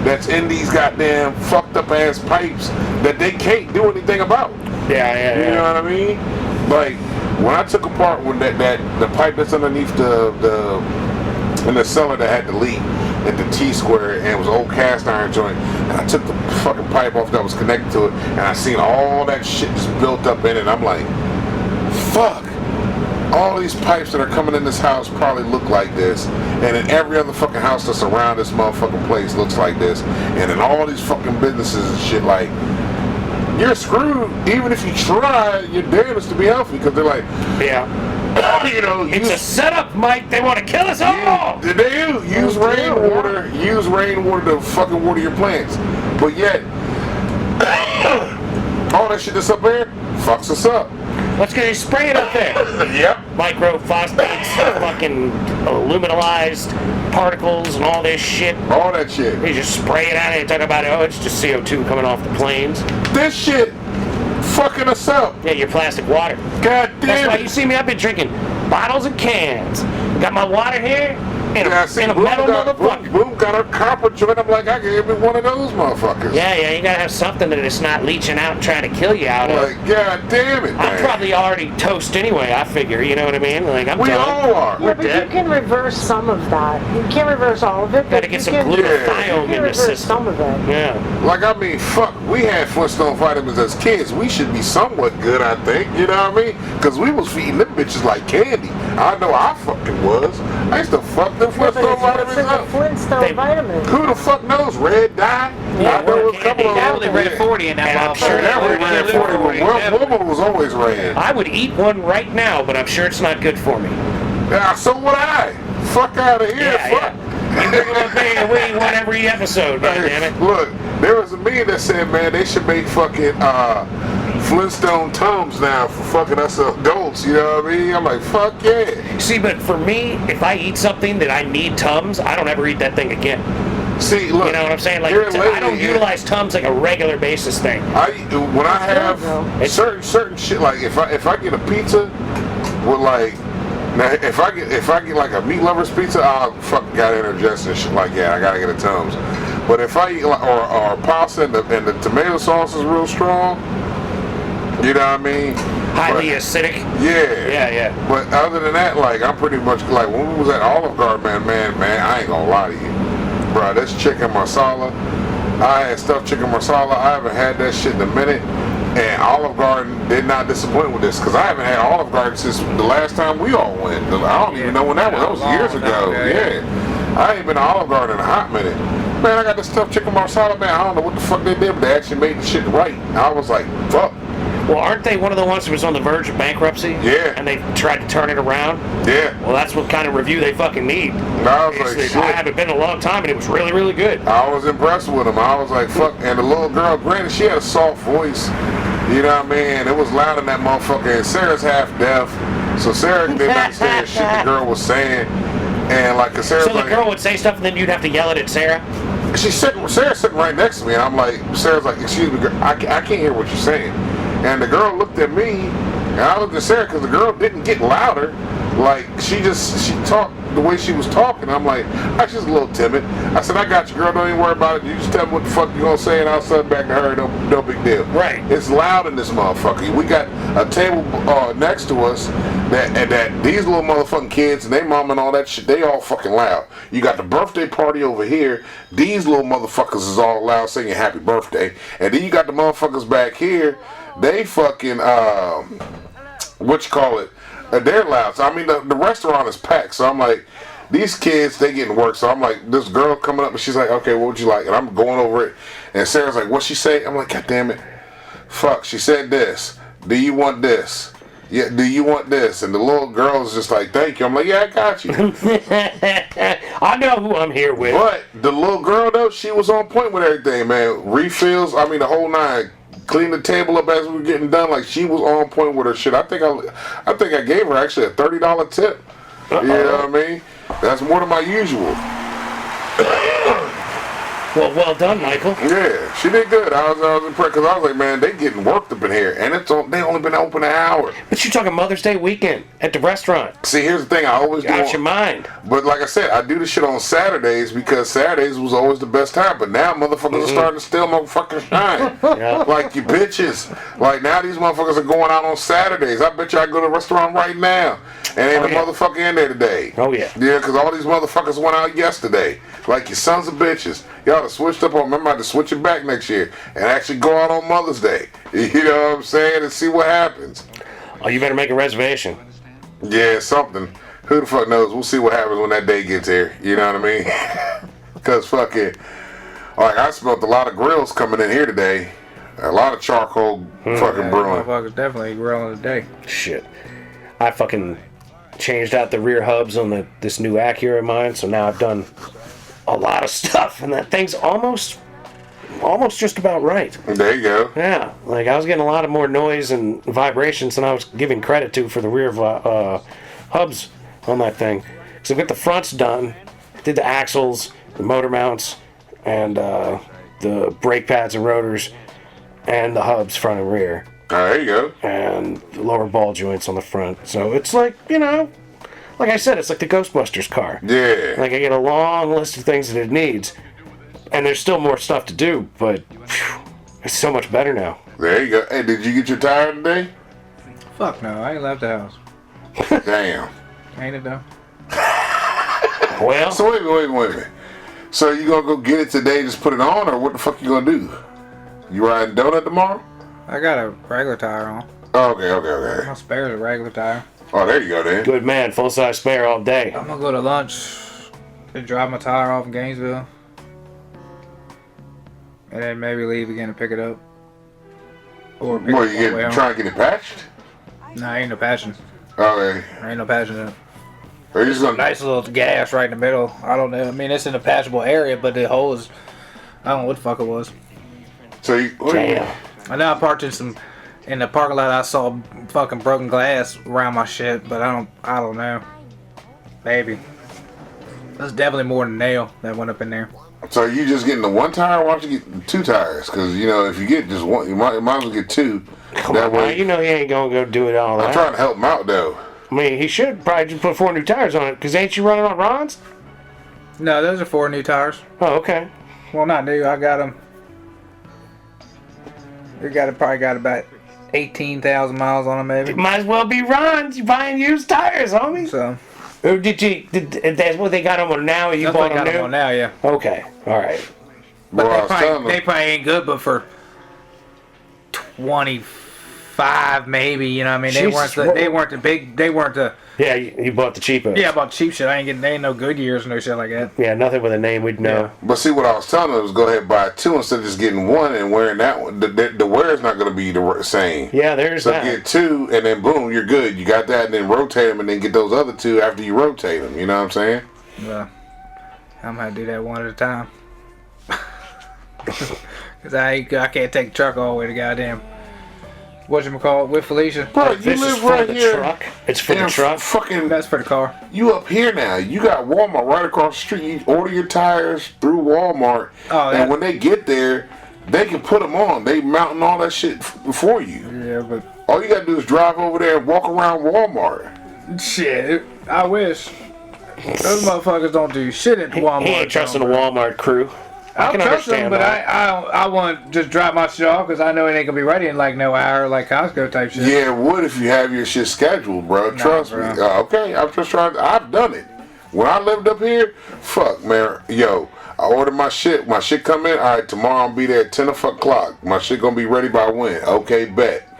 C: that's in these goddamn fucked up ass pipes that they can't do anything about.
B: Yeah.
C: You know what I mean? Like, when I took apart when the pipe that's underneath in the cellar that had the leak at the T-square, and it was an old cast iron joint, and I took the fucking pipe off that was connected to it, and I seen all that shit just built up in it. I'm like, fuck. All these pipes that are coming in this house probably look like this, and in every other fucking house that's around this motherfucking place looks like this, and in all these fucking businesses and shit, like, you're screwed. Even if you try your damnedest to be healthy, because they're like,
B: Yeah.
C: You know,
B: It's a setup, Mike. They want to kill us all.
C: They do. Use rainwater. Use rainwater to fucking water your plants. But yet, all that shit that's up there fucks us up.
B: Let's get you spray it up there.
C: Yep.
B: Microphosphates, fucking aluminalized particles, and all this shit.
C: All that shit.
B: You just spray it out and talk about it. Oh, it's just CO2 coming off the planes.
C: This shit fucking us up.
B: Yeah, your plastic water.
C: God
B: That's
C: damn
B: why
C: it.
B: you see me. I've been drinking bottles and cans. Got my water here in
C: Yeah, I see
B: a
C: Boom
B: metal motherfucker.
C: Boom got a copper joint. I'm like, I can give me one of those motherfuckers.
B: Yeah, you gotta have something that it's not leaching out and trying to kill you out of.
C: Like, god damn it, man.
B: I'm probably already toast anyway, I figure, you know what I mean? Like, I'm
C: We
B: done.
C: all are.
D: Yeah, but you can reverse some of that. You can't reverse all of it.
B: Gotta
D: but
B: get
D: you
B: some
D: can-
B: glutathione
D: You
B: in
D: can
B: the
D: reverse
B: system.
D: some of it.
B: Yeah.
C: Like, I mean, fuck, we had Flintstone vitamins as kids. We should be somewhat good, I think. You know what I mean? Because we was feeding them bitches like candy. I know I fucking was. I used to fuck them
D: Yeah, but
C: Flintstone
D: it's what's
C: vitamins
D: in the
C: up.
D: Flintstone
B: They-
D: vitamins.
C: Who the fuck knows? Red dye?
D: Yeah,
C: I know it was a couple of
A: Definitely
C: them.
A: red 40 in that
B: And I'm
A: motherfucker.
B: sure that
C: Every red 40 was, well, woman was always red.
B: I would eat one right now, but I'm sure it's not good for me.
C: Yeah, so would I. Fuck out of here.
B: Yeah,
C: fuck.
B: You bring them up there and we eat one every episode, goddammit.
C: Look, there was a meme that said, man, they should make fucking Flintstone Tums now for fucking us adults, you know what I mean? I'm like, fuck yeah.
B: See, but for me, if I eat something that I need Tums, I don't ever eat that thing again.
C: See, look.
B: You know what I'm saying? Like,
C: here
B: I don't
C: lately,
B: utilize Tums like a regular basis thing.
C: when I have
B: It's-
C: certain shit, like if I get a pizza with like, now if I get like a meat lover's pizza, I'll fucking got indigestion and shit like, yeah, I gotta get a Tums. But if I eat like, or pasta and the tomato sauce is real strong, you know what I mean?
B: Highly
C: But-
B: acidic.
C: Yeah.
B: Yeah.
C: But other than that, like, I'm pretty much like, when we was at Olive Garden, man, I ain't gonna lie to you. Bro, this chicken masala, I had stuffed chicken masala. I haven't had that shit in a minute. And Olive Garden did not disappoint with this, because I haven't had Olive Garden since the last time we all went. I don't even know when that was. That was years ago. Yeah. I ain't been to Olive Garden in a hot minute. Man, I got this stuffed chicken masala, man. I don't know what the fuck they did, but they actually made the shit right. I was like, fuck.
B: Well, aren't they one of the ones that was on the verge of bankruptcy?
C: Yeah.
B: And they tried to turn it around?
C: Yeah.
B: Well, that's what kind of review they fucking need.
C: I was like, shit.
B: I haven't been in a long time, and it was really, really good.
C: I was impressed with him. I was like, fuck. And the little girl, granted, she had a soft voice. You know what I mean? It was loud in that motherfucker. And Sarah's half deaf. So Sarah didn't understand shit the girl was saying. And like, cause Sarah's
B: So the
C: like,
B: girl would say stuff, and then you'd have to yell it at Sarah?
C: Sarah's sitting right next to me. And I'm like, Sarah's like, excuse me, girl, I can't hear what you're saying. And the girl looked at me, and I looked at Sarah, because the girl didn't get louder. Like, she talked the way she was talking. I'm like, she's a little timid. I said, I got you, girl. Don't even worry about it. You just tell me what the fuck you gonna say, and I'll send back to her. No big deal.
B: Right.
C: It's loud in this motherfucker. We got a table next to us that these little motherfucking kids and they mom and all that shit, they all fucking loud. You got the birthday party over here. These little motherfuckers is all loud singing happy birthday. And then you got the motherfuckers back here. They fucking, what you call it? They're loud. So, I mean, the restaurant is packed. So I'm like, these kids, they getting work. So I'm like, this girl coming up and she's like, okay, what would you like? And I'm going over it. And Sarah's like, what'd she say? I'm like, God damn it. Fuck, she said this. Do you want this? Yeah, do you want this? And the little girl's just like, thank you. I'm like, yeah, I got you.
B: I know who I'm here with.
C: But the little girl, though, she was on point with everything, man. Refills, I mean, the whole nine. Clean the table up as we were getting done. Like, she was on point with her shit. I think I gave her actually a $30 tip. You know what I mean? That's more than my usual.
B: Well done, Michael.
C: Yeah, she did good. I was impressed, because I was like, man, they getting worked up in here, and they only been open an hour.
B: But you're talking Mother's Day weekend at the restaurant.
C: See, here's the thing, I always do.
B: Out your mind.
C: But like I said, I do this shit on Saturdays because Saturdays was always the best time. But now motherfuckers are starting to steal my fucking shine.
B: Yeah.
C: Like you bitches. Like now these motherfuckers are going out on Saturdays. I bet you I go to a restaurant right now and ain't a motherfucker in there today.
B: Oh, yeah.
C: Yeah, because all these motherfuckers went out yesterday. Like you sons of bitches. Y'all have switched up on. Remember, I have to switch it back next year and actually go out on Mother's Day. You know what I'm saying? And see what happens.
B: Oh, you better make a reservation.
C: Yeah, something. Who the fuck knows? We'll see what happens when that day gets here. You know what I mean? Because fucking, like, I smelled a lot of grills coming in here today. A lot of charcoal fucking brewing.
A: Motherfuckers definitely grilling today.
B: Shit. I fucking changed out the rear hubs on this new Acura of mine, so now I've done a lot of stuff, and that thing's almost just about right.
C: There you go.
B: Yeah, like I was getting a lot of more noise and vibrations than I was giving credit to for the rear hubs on that thing. So I got the fronts done, did the axles, the motor mounts, and the brake pads and rotors, and the hubs front and rear,
C: There you go.
B: and the lower ball joints on the front. So it's like, like I said, it's like the Ghostbusters car.
C: Yeah.
B: Like I get a long list of things that it needs, and there's still more stuff to do, but phew, it's so much better now.
C: There you go. Hey, did you get your tire today?
A: Fuck no, I ain't left the house.
C: Damn.
A: Ain't it though?
B: Well,
C: So wait a minute. So you gonna go get it today, just put it on, or what the fuck you gonna do? You riding donut tomorrow?
A: I got a regular tire on.
C: Oh, okay.
A: My spare's a regular tire.
C: Oh, there you go then.
B: good man, full size spare all day.
A: I'm gonna go to lunch and drive my tire off in Gainesville. And then maybe leave again and pick it up. Or pick
C: What,
A: it
C: you
A: up on the way
C: get
A: home.
C: trying to get it patched?
A: Nah, ain't no passion.
C: Okay.
A: There ain't no passion in it.
C: Or you just gonna
A: Nice little gas right in the middle. I don't know. I mean, it's in a passable area, but the hole is. I don't know what the fuck it was.
C: so you
B: Damn.
A: I know I parked in the parking lot. I saw fucking broken glass around my shit, but I don't know. Maybe. That's definitely more than a nail that went up in there.
C: So you just getting the one tire? Why don't you get 2 tires? Because if you get just one, you might as well get 2.
B: Come
C: That
B: on,
C: way,
B: man, you know he ain't gonna go do it all
C: I'm
B: that.
C: trying to help him out though.
B: I mean, he should probably just put 4 new tires on it, because ain't you running on Ron's?
A: No, those are 4 new tires.
B: Oh, okay.
A: Well, not new. I got them. Probably got about 18,000 miles on them, maybe.
B: Might as well be Ron's. You buying used tires, homie.
A: So
B: Or that's what they got them on now, and you
A: that's what
B: bought
A: I got
B: them
A: them
B: new?
A: on now, yeah.
B: Okay, alright.
C: But I was telling
A: They
C: him,
A: probably ain't good, but for 25 maybe, you know what I mean?
B: Jesus,
A: They weren't the big, they weren't the,
B: Yeah, you bought the cheapest.
A: yeah, about cheap shit. They ain't no good years and no shit like that.
B: Yeah, nothing with a name we'd know.
C: but see what I was telling him was go ahead and buy 2 instead of just getting 1 and wearing that one. The wear is not going to be the same.
B: Yeah, there's
C: So
B: that.
C: get 2 and then boom, you're good. You got that, and then rotate them, and then get those other 2 after you rotate them. You know what I'm saying?
A: Well, I'm gonna do that one at a time. Cause I can't take the truck all the way to goddamn whatchamacallit with Felicia.
C: Bro,
B: This
C: you
B: is
C: live
B: for
C: right
B: the
C: here.
B: truck. It's for the
C: in
B: truck.
C: Fucking,
A: That's for the car.
C: you up here now. You got Walmart right across the street. You order your tires through Walmart,
A: Oh,
C: and
A: that-
C: when they get there, they can put them on. They mounting all that shit for you.
A: Yeah, but
C: All you gotta do is drive over there and walk around Walmart.
A: shit, I wish. Those motherfuckers don't do shit at Walmart.
B: He ain't trusting the
A: bro.
B: Walmart crew. I
A: I'll
B: can
A: trust them,
B: understand
A: but
B: that.
A: I want to just drop my shit off because I know it ain't gonna be ready in like no hour, like Costco type shit.
C: Yeah, it would if you have your shit scheduled, bro. Trust
A: bro.
C: me. Okay, I'm just trying. I've done it. When I lived up here, fuck, man. Yo, I ordered my shit. My shit come in. All right, tomorrow I'll be there at 10 o'clock. My shit gonna be ready by when? Okay, bet.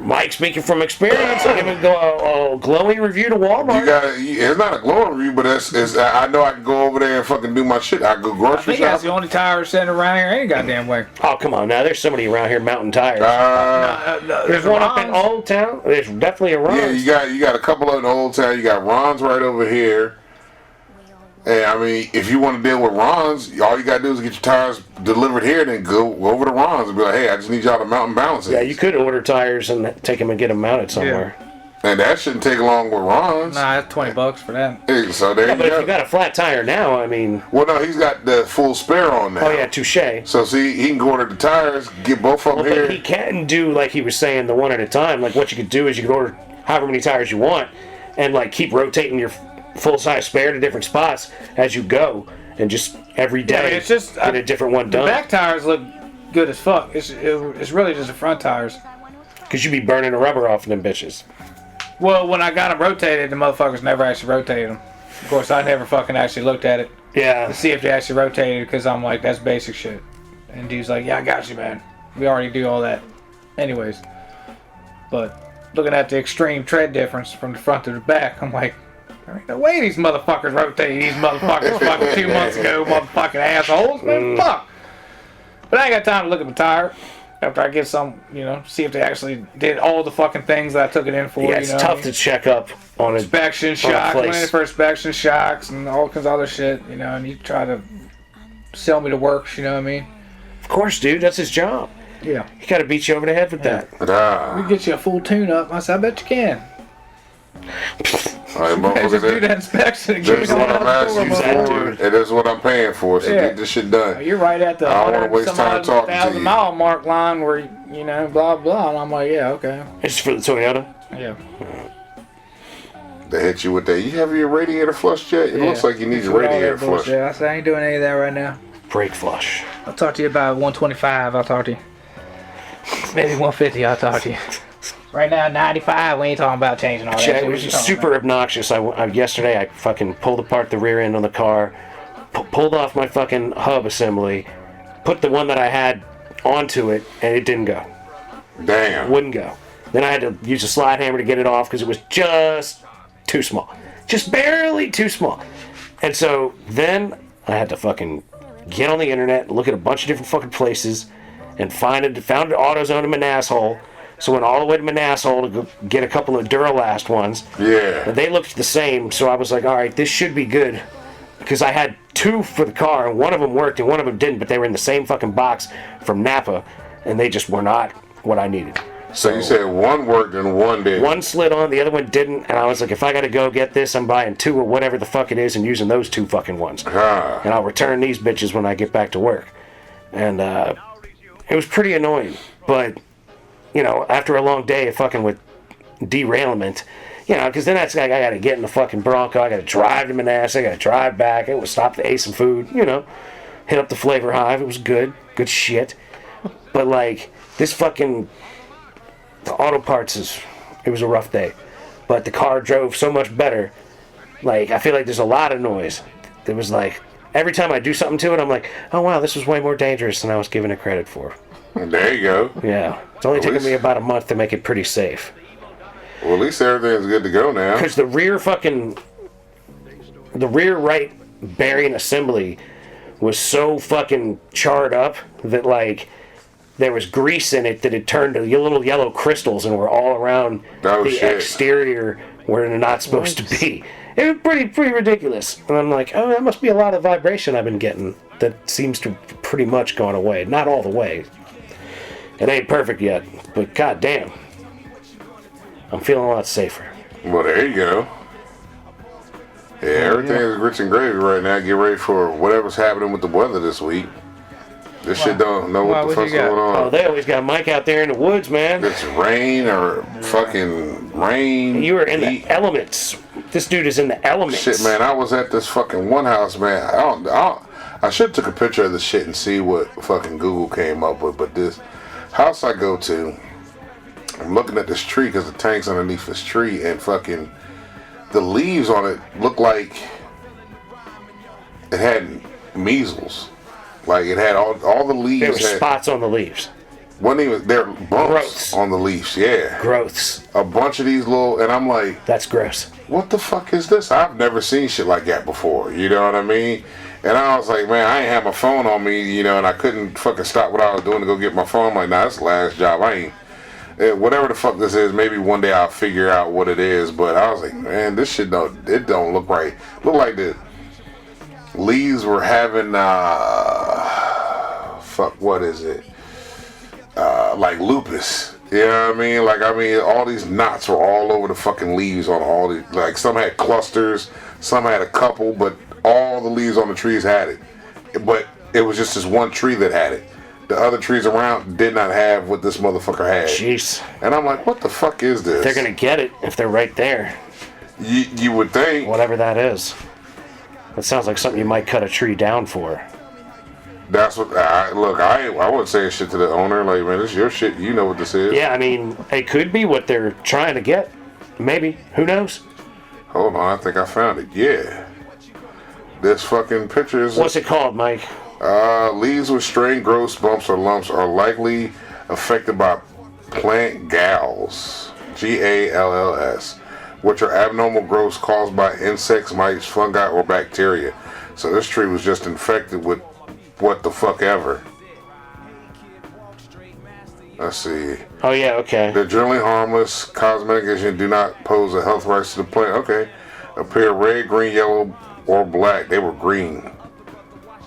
B: Mike, speaking from experience, give a glowing review to Walmart.
C: You got it's not a glowing review, but it's I know I can go over there and fucking do my shit. I go
A: I
C: grocery
A: think that's the
C: shopping.
A: only tire sitting around here any goddamn way.
B: Oh, come on now. There's somebody around here mounting tires. There's one up in Old Town. There's definitely a Ron's.
C: Yeah, you got a couple of the Old Town. You got Ron's right over here. And I mean, if you want to deal with Ron's, all you gotta do is get your tires delivered here, then go over to Ron's and be like, hey, I just need y'all to mount and balance it.
B: Yeah, you could order tires and take them and get them mounted somewhere.
C: And that shouldn't take long with Ron's.
A: Nah, that's $20 for that.
C: Hey, so there
B: Yeah,
C: you
B: but
C: go.
B: if you got a flat tire now, I mean,
C: Well, no, he's got the full spare on now.
B: oh yeah, touche.
C: So see, he can go order the tires, get both of them
B: Well,
C: here.
B: but he can do, like he was saying, the one at a time. Like what you could do is you could order however many tires you want and like keep rotating your full-size spare to different spots as you go, and just every day
A: but it's just,
B: get a different one
A: The
B: done.
A: back tires look good as fuck. It's really just the front tires.
B: Because you be burning the rubber off of them bitches.
A: Well, when I got them rotated, the motherfuckers never actually rotated them. Of course, I never fucking actually looked at it
B: Yeah.
A: to see if they actually rotated because I'm like, that's basic shit. And dude's like, yeah, I got you, man. We already do all that. Anyways. But looking at the extreme tread difference from the front to the back, I'm like, there ain't no way these motherfuckers rotated these motherfuckers fucking 2 months ago, motherfucking assholes, man. Fuck. But I ain't got time to look at my tire. After I get some, see if they actually did all the fucking things that I took it in for.
B: Yeah, it's tough to check up on it.
A: Inspection shocks, went in for inspection shocks and all kinds of other shit, and you try to sell me the works, you know what I mean?
B: Of course, dude, that's his job.
A: Yeah.
B: He got to beat you over the head with that.
A: We get you a full tune-up. I said, I bet you can.
C: All right, motherfucker,
A: Just do that inspection and give me
C: this is what I'm asking you
A: $1,000
C: for, and this is what I'm paying for, so get this shit done.
A: You're right at the
C: I don't want to waste time talking to you.
A: 100,000-mile mark line where, blah, blah, and I'm like, yeah, okay.
B: It's for the Toyota?
A: Yeah.
C: They hit you with that. You have your radiator flushed yet? It looks like you need your radiator flushed.
A: Yeah, I said, I ain't doing any of that right now.
B: Brake flush.
A: I'll talk to you about 125. I'll talk to you. Maybe 150. I'll talk to you. Right now, 95. We ain't talking about changing all that.
B: It was super obnoxious. Yesterday, I fucking pulled apart the rear end on the car, pulled off my fucking hub assembly, put the one that I had onto it, and it didn't go.
C: Damn.
B: Wouldn't go. Then I had to use a slide hammer to get it off because it was just too small. Just barely too small. And so then I had to fucking get on the internet and look at a bunch of different fucking places and found an AutoZone in Manasshole. So went all the way to Manasshole to go get a couple of Duralast ones.
C: Yeah.
B: And they looked the same, so I was like, all right, this should be good. Because I had two for the car, and one of them worked and one of them didn't, but they were in the same fucking box from Napa, and they just were not what I needed.
C: So you said one worked and one didn't.
B: One slid on, the other one didn't, and I was like, if I gotta go get this, I'm buying two or whatever the fuck it is and using those two fucking ones. And I'll return these bitches when I get back to work. And it was pretty annoying, but, after a long day of fucking with derailment, because then I gotta get in the fucking Bronco, I gotta drive to Manassas, I gotta drive back, it would stop to Ace and Food, hit up the Flavor Hive, it was good shit. But like, this fucking... The auto parts it was a rough day, but the car drove so much better. Like, I feel like there's a lot of noise. There was like, every time I do something to it, I'm like, oh wow, this was way more dangerous than I was giving it credit for.
C: There you go.
B: Yeah, it's only taken me about a month to make it pretty safe.
C: Well, at least everything's good to go now.
B: Because the rear right bearing assembly was so fucking charred up that like, there was grease in it that had turned to little yellow crystals and were all around exterior where they're not supposed to be. It was pretty ridiculous. And I'm like, oh, that must be a lot of vibration I've been getting that seems to pretty much gone away. Not all the way. It ain't perfect yet, but goddamn, I'm feeling a lot safer.
C: Well, there you go. Yeah, everything is grits and gravy right now. Get ready for whatever's happening with the weather this week. This shit don't know what the fuck's going on.
B: Oh, they always got Mike out there in the woods, man.
C: It's rain or fucking rain.
B: You are in the elements. This dude is in the elements.
C: Shit, man, I was at this fucking one house, man. I should have took a picture of the shit and see what fucking Google came up with, but this house I go to, I'm looking at this tree because the tank's underneath this tree, and fucking the leaves on it look like it had measles. Like, it had all the leaves.
B: There were spots on the leaves.
C: There were bumps on the leaves, yeah.
B: Growths.
C: A bunch of these little, and I'm like...
B: That's gross.
C: What the fuck is this? I've never seen shit like that before, you know what I mean? And I was like, man, I ain't had my phone on me, and I couldn't fucking stop what I was doing to go get my phone. I'm like, nah, that's the last job. I ain't... Whatever the fuck this is, maybe one day I'll figure out what it is, but I was like, man, this shit don't look right. Look like the leaves were having, what is it? Like lupus. You know what I mean? All these knots were all over the fucking leaves on all the, like, some had clusters, some had a couple, but all the leaves on the trees had it. But it was just this one tree that had it. The other trees around did not have what this motherfucker had.
B: Jeez.
C: And I'm like, what the fuck is this?
B: They're gonna get it if they're right there.
C: You would think.
B: Whatever that is. That sounds like something you might cut a tree down for.
C: That's what. I wouldn't say shit to the owner. Like, man, this is your shit. You know what this is.
B: Yeah, I mean, it could be what they're trying to get. Maybe. Who knows?
C: Hold on, I think I found it. Yeah. This fucking picture is...
B: What's it called, Mike?
C: Leaves with strained growths, bumps, or lumps are likely affected by plant galls, Galls, which are abnormal growths caused by insects, mites, fungi, or bacteria. So this tree was just infected with what the fuck ever. Let's see.
B: Oh yeah, okay.
C: They're generally harmless. Cosmetic agents do not pose a health risk to the plant. Okay. Appear red, green, yellow, or black. They were green.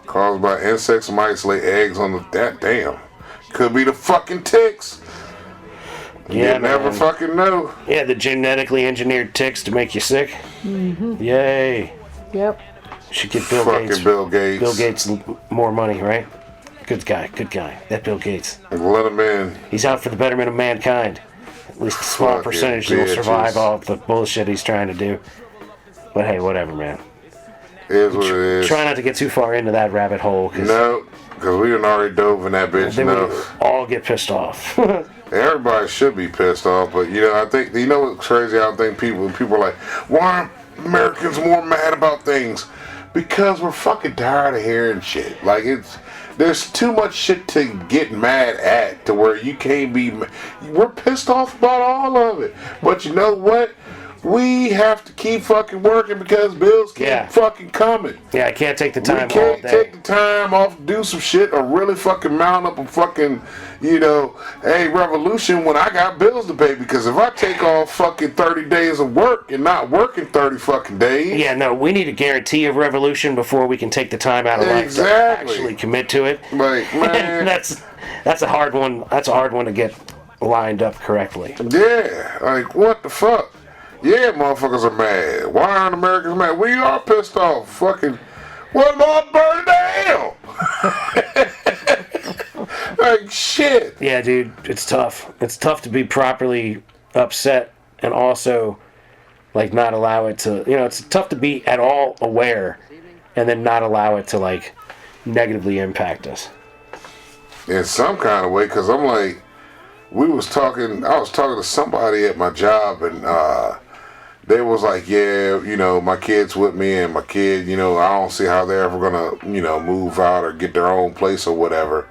C: Caused by insects, mice lay eggs on the. That damn. Could be the fucking ticks.
B: Yeah,
C: you never
B: man.
C: fucking know.
B: Yeah, the genetically engineered ticks to make you sick.
D: Mm-hmm.
B: Yay.
D: Yep.
B: Should get Bill
C: Fucking
B: Gates.
C: Bill Gates.
B: Bill Gates more money, right? Good guy, good guy. That Bill Gates.
C: Let him in.
B: He's out for the betterment of mankind. At least a small
C: Fucking
B: percentage that will
C: bitches.
B: survive all of the bullshit he's trying to do. But hey, whatever, man.
C: It is what it is.
B: Try not to get too far into that rabbit hole, because
C: No, because we done already dove in that bitch
B: then we
C: enough.
B: all get pissed off.
C: Everybody should be pissed off, but I think what's crazy. I think people are like, why are Americans more mad about things? Because we're fucking tired of hearing shit. Like there's too much shit to get mad at to where you can't be. We're pissed off about all of it, but you know what? We have to keep fucking working because bills keep fucking coming.
B: Yeah, I can't take the time
C: We can't
B: all day.
C: take the time off to do some shit or really fucking mount up a fucking, revolution when I got bills to pay. Because if I take off fucking 30 days of work and not working 30 fucking days.
B: Yeah, no, we need a guarantee of revolution before we can take the time out of life to actually commit to it.
C: Like, man.
B: that's a hard one. That's a hard one to get lined up correctly.
C: Yeah, like, what the fuck? Yeah, motherfuckers are mad. Why aren't Americans mad? We are pissed off. Fucking, what about burn down? Like, shit.
B: Yeah, dude, it's tough. It's tough to be properly upset and also, like, not allow it to, it's tough to be at all aware and then not allow it to, like, negatively impact us.
C: In some kind of way, because I'm like, I was talking to somebody at my job, and they was like, yeah, my kid's with me, and my kid, I don't see how they're ever gonna, move out or get their own place or whatever.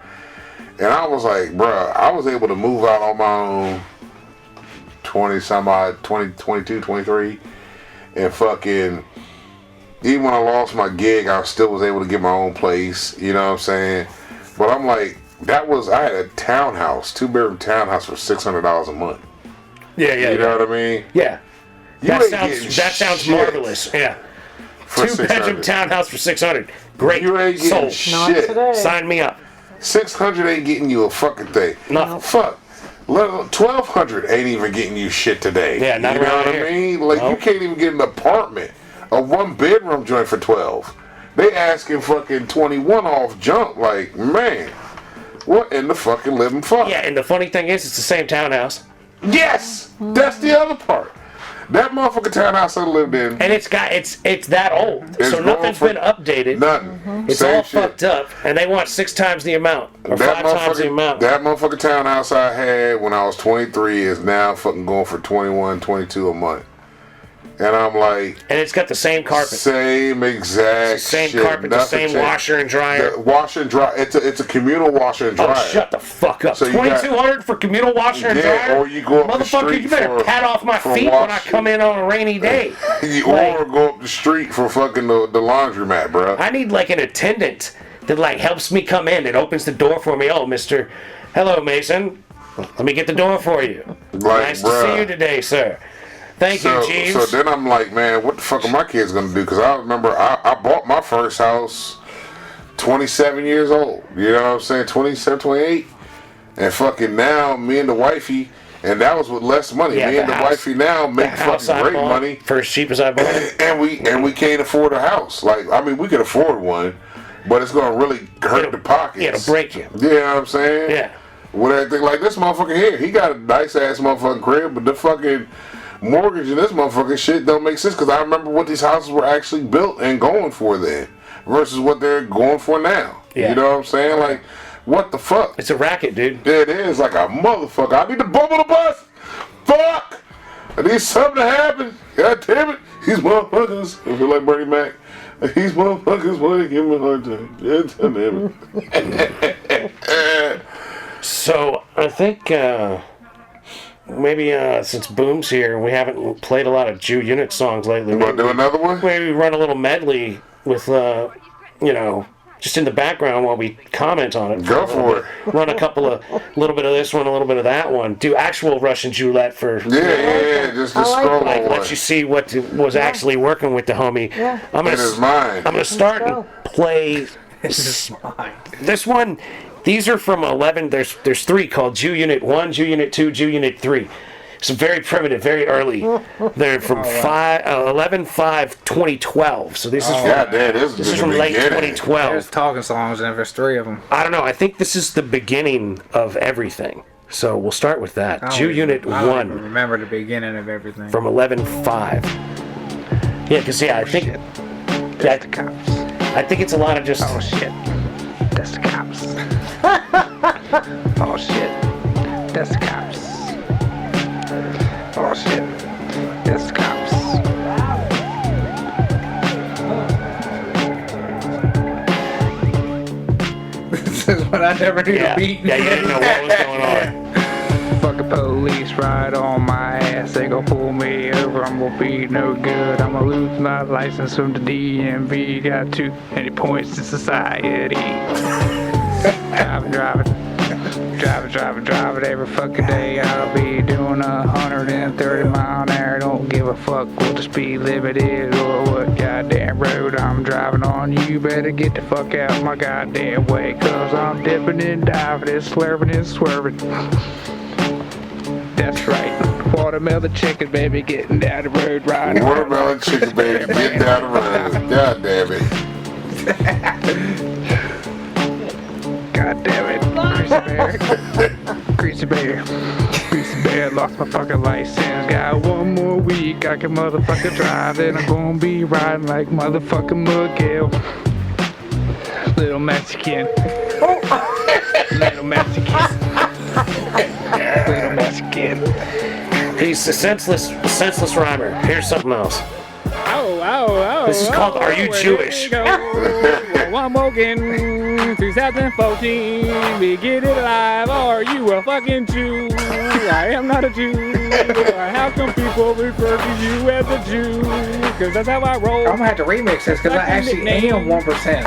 C: And I was like, bruh, I was able to move out on my own 22, 23, and fucking, even when I lost my gig, I still was able to get my own place, you know what I'm saying? But I'm like, I had a townhouse, 2-bedroom townhouse for $600 a month.
B: Yeah,
C: You know what I mean?
B: Yeah.
C: You
B: That
C: ain't
B: sounds
C: getting shit
B: marvelous. Yeah.
C: for
B: 2-bedroom
C: $600.
B: townhouse for $600. Great.
C: You ain't getting
B: Sold.
D: Not
C: shit.
D: today.
B: Sign me up.
C: 600 ain't getting you a fucking thing.
B: Nothing.
C: Fuck. 1,200 ain't even getting you shit today.
B: Yeah, not
C: you know
B: around
C: what
B: here.
C: I mean? Like, you
B: Nope.
C: can't even get an apartment, a 1-bedroom joint for 12. They asking fucking 21 off jump. Like, man, what in the fucking living fuck?
B: Yeah, and the funny thing is, it's the same townhouse.
C: Yes, that's the other part. That motherfucking townhouse I lived in.
B: And it's that old.
C: It's
B: So
C: going
B: nothing's
C: for
B: been updated.
C: Nothing.
B: It's
C: Same
B: all
C: shit.
B: fucked up, and they want 6 times the amount, or 5 times the amount.
C: That motherfucking townhouse I had when I was 23 is now fucking going for 21, 22 a month. And I'm like,
B: And it's got the same carpet.
C: same exact
B: Same
C: shit.
B: carpet, the
C: Nothing
B: same
C: changed.
B: washer and dryer.
C: The washer and dryer. It's a communal washer and dryer.
B: Oh, shut the fuck up.
C: So you got-
B: $2,200 for communal washer and
C: Yeah,
B: dryer?
C: or you go up the
B: Motherfucker,
C: street
B: you better
C: for-
B: pat off my
C: for
B: feet when I
C: wash-
B: come in on a rainy day.
C: Or go up the street for fucking the laundromat, bro.
B: I need like an attendant that like helps me come in and opens the door for me. Oh, Mr. Hello, Mason. Let me get the door for you.
C: Like,
B: Nice to
C: bruh.
B: see you today, sir. Thank you, Jeeves.
C: So then I'm like, man, what the fuck are my kids gonna do? Because I remember I bought my first house 27 years old. You know what I'm saying? 27, 28. And fucking now, me and the wifey, and that was with less money.
B: Yeah,
C: me and the
B: house-
C: wifey now
B: the
C: make
B: house
C: fucking
B: I
C: great
B: bought
C: money.
B: for as cheap as I bought it.
C: And we can't afford a house. Like, I mean, we could afford one, but it's gonna really hurt the pockets.
B: It'll break you.
C: You know what I'm saying?
B: Yeah.
C: With everything like this motherfucker here, he got a nice ass motherfucking crib, but the fucking mortgage in this motherfucking shit don't make sense. Because I remember what these houses were actually built and going for then, versus what they're going for now.
B: Yeah.
C: You know what I'm saying? Like, what the fuck?
B: It's a racket, dude.
C: It is like a motherfucker. I need to bubble the bus. Fuck! I need something to happen. God damn it. These motherfuckers. I feel like Bernie Mac. These motherfuckers want to give me a hard time. God damn it.
B: So I think maybe since Boom's here, we haven't played a lot of Jew Unit songs lately.
C: You want to do another one?
B: Maybe run a little medley with just in the background while we comment on it.
C: Go for it.
B: Run a little bit of this one, a little bit of that one. Do actual Russian roulette for.
C: Yeah. Just the
D: I like
C: scroll
B: Like,
C: one.
B: let you see what was actually working with the homie.
D: Yeah.
B: I'm
C: In his mind.
B: I'm gonna start and play
A: This is mine.
B: this one. These are from 11. There's 3 called Jew Unit 1, Jew Unit 2, Jew Unit 3. Some very primitive, very early. They're from 11/5/2012. So this is from,
C: God damn, this
B: this
C: is
B: is
C: the
B: from late
C: beginning.
B: 2012.
A: There's talking songs and there's 3 of them.
B: I don't know. I think this is the beginning of everything. So we'll start with that. Jew Unit
A: I don't even
B: 1
A: remember the beginning of everything.
B: from 11/5. Yeah, because I think
E: That's the cops.
B: I think it's a lot of just.
E: Oh shit. That's the cops. Oh shit. That's the cops. Oh shit. That's the cops.
A: This is what I never knew
B: Yeah,
A: the beat.
B: yeah, you didn't know what was going on.
E: Fucking police ride on my ass. They gon' pull me over. I'm gonna be no good. I'm gonna lose my license from the DMV. Got too many points in society. Driving every fucking day. I'll be doing 130 mile an hour. Don't give a fuck what the speed limit is or what goddamn road I'm driving on. You better get the fuck out my goddamn way, cause I'm dipping and diving and slurping and swerving. That's right. Watermelon chicken, baby, getting down the road riding.
C: Watermelon chicken, baby. Get down the road. God damn it.
E: God damn it. Greasy bear. Greasy bear, lost my fucking license. Got one more week, I can motherfucking drive. Then I'm gonna be riding like motherfucking Miguel. Little Mexican. Little Mexican. Little Mexican.
B: He's a senseless rhymer. Here's something else.
E: Oh.
B: This is called Are You Jewish?
E: One more again, 2014. We get it live. Are you a fucking Jew? I am not a Jew. How come people refer to you as a Jew? Cause that's how I roll.
A: I'm gonna have to remix this because I actually am 1%.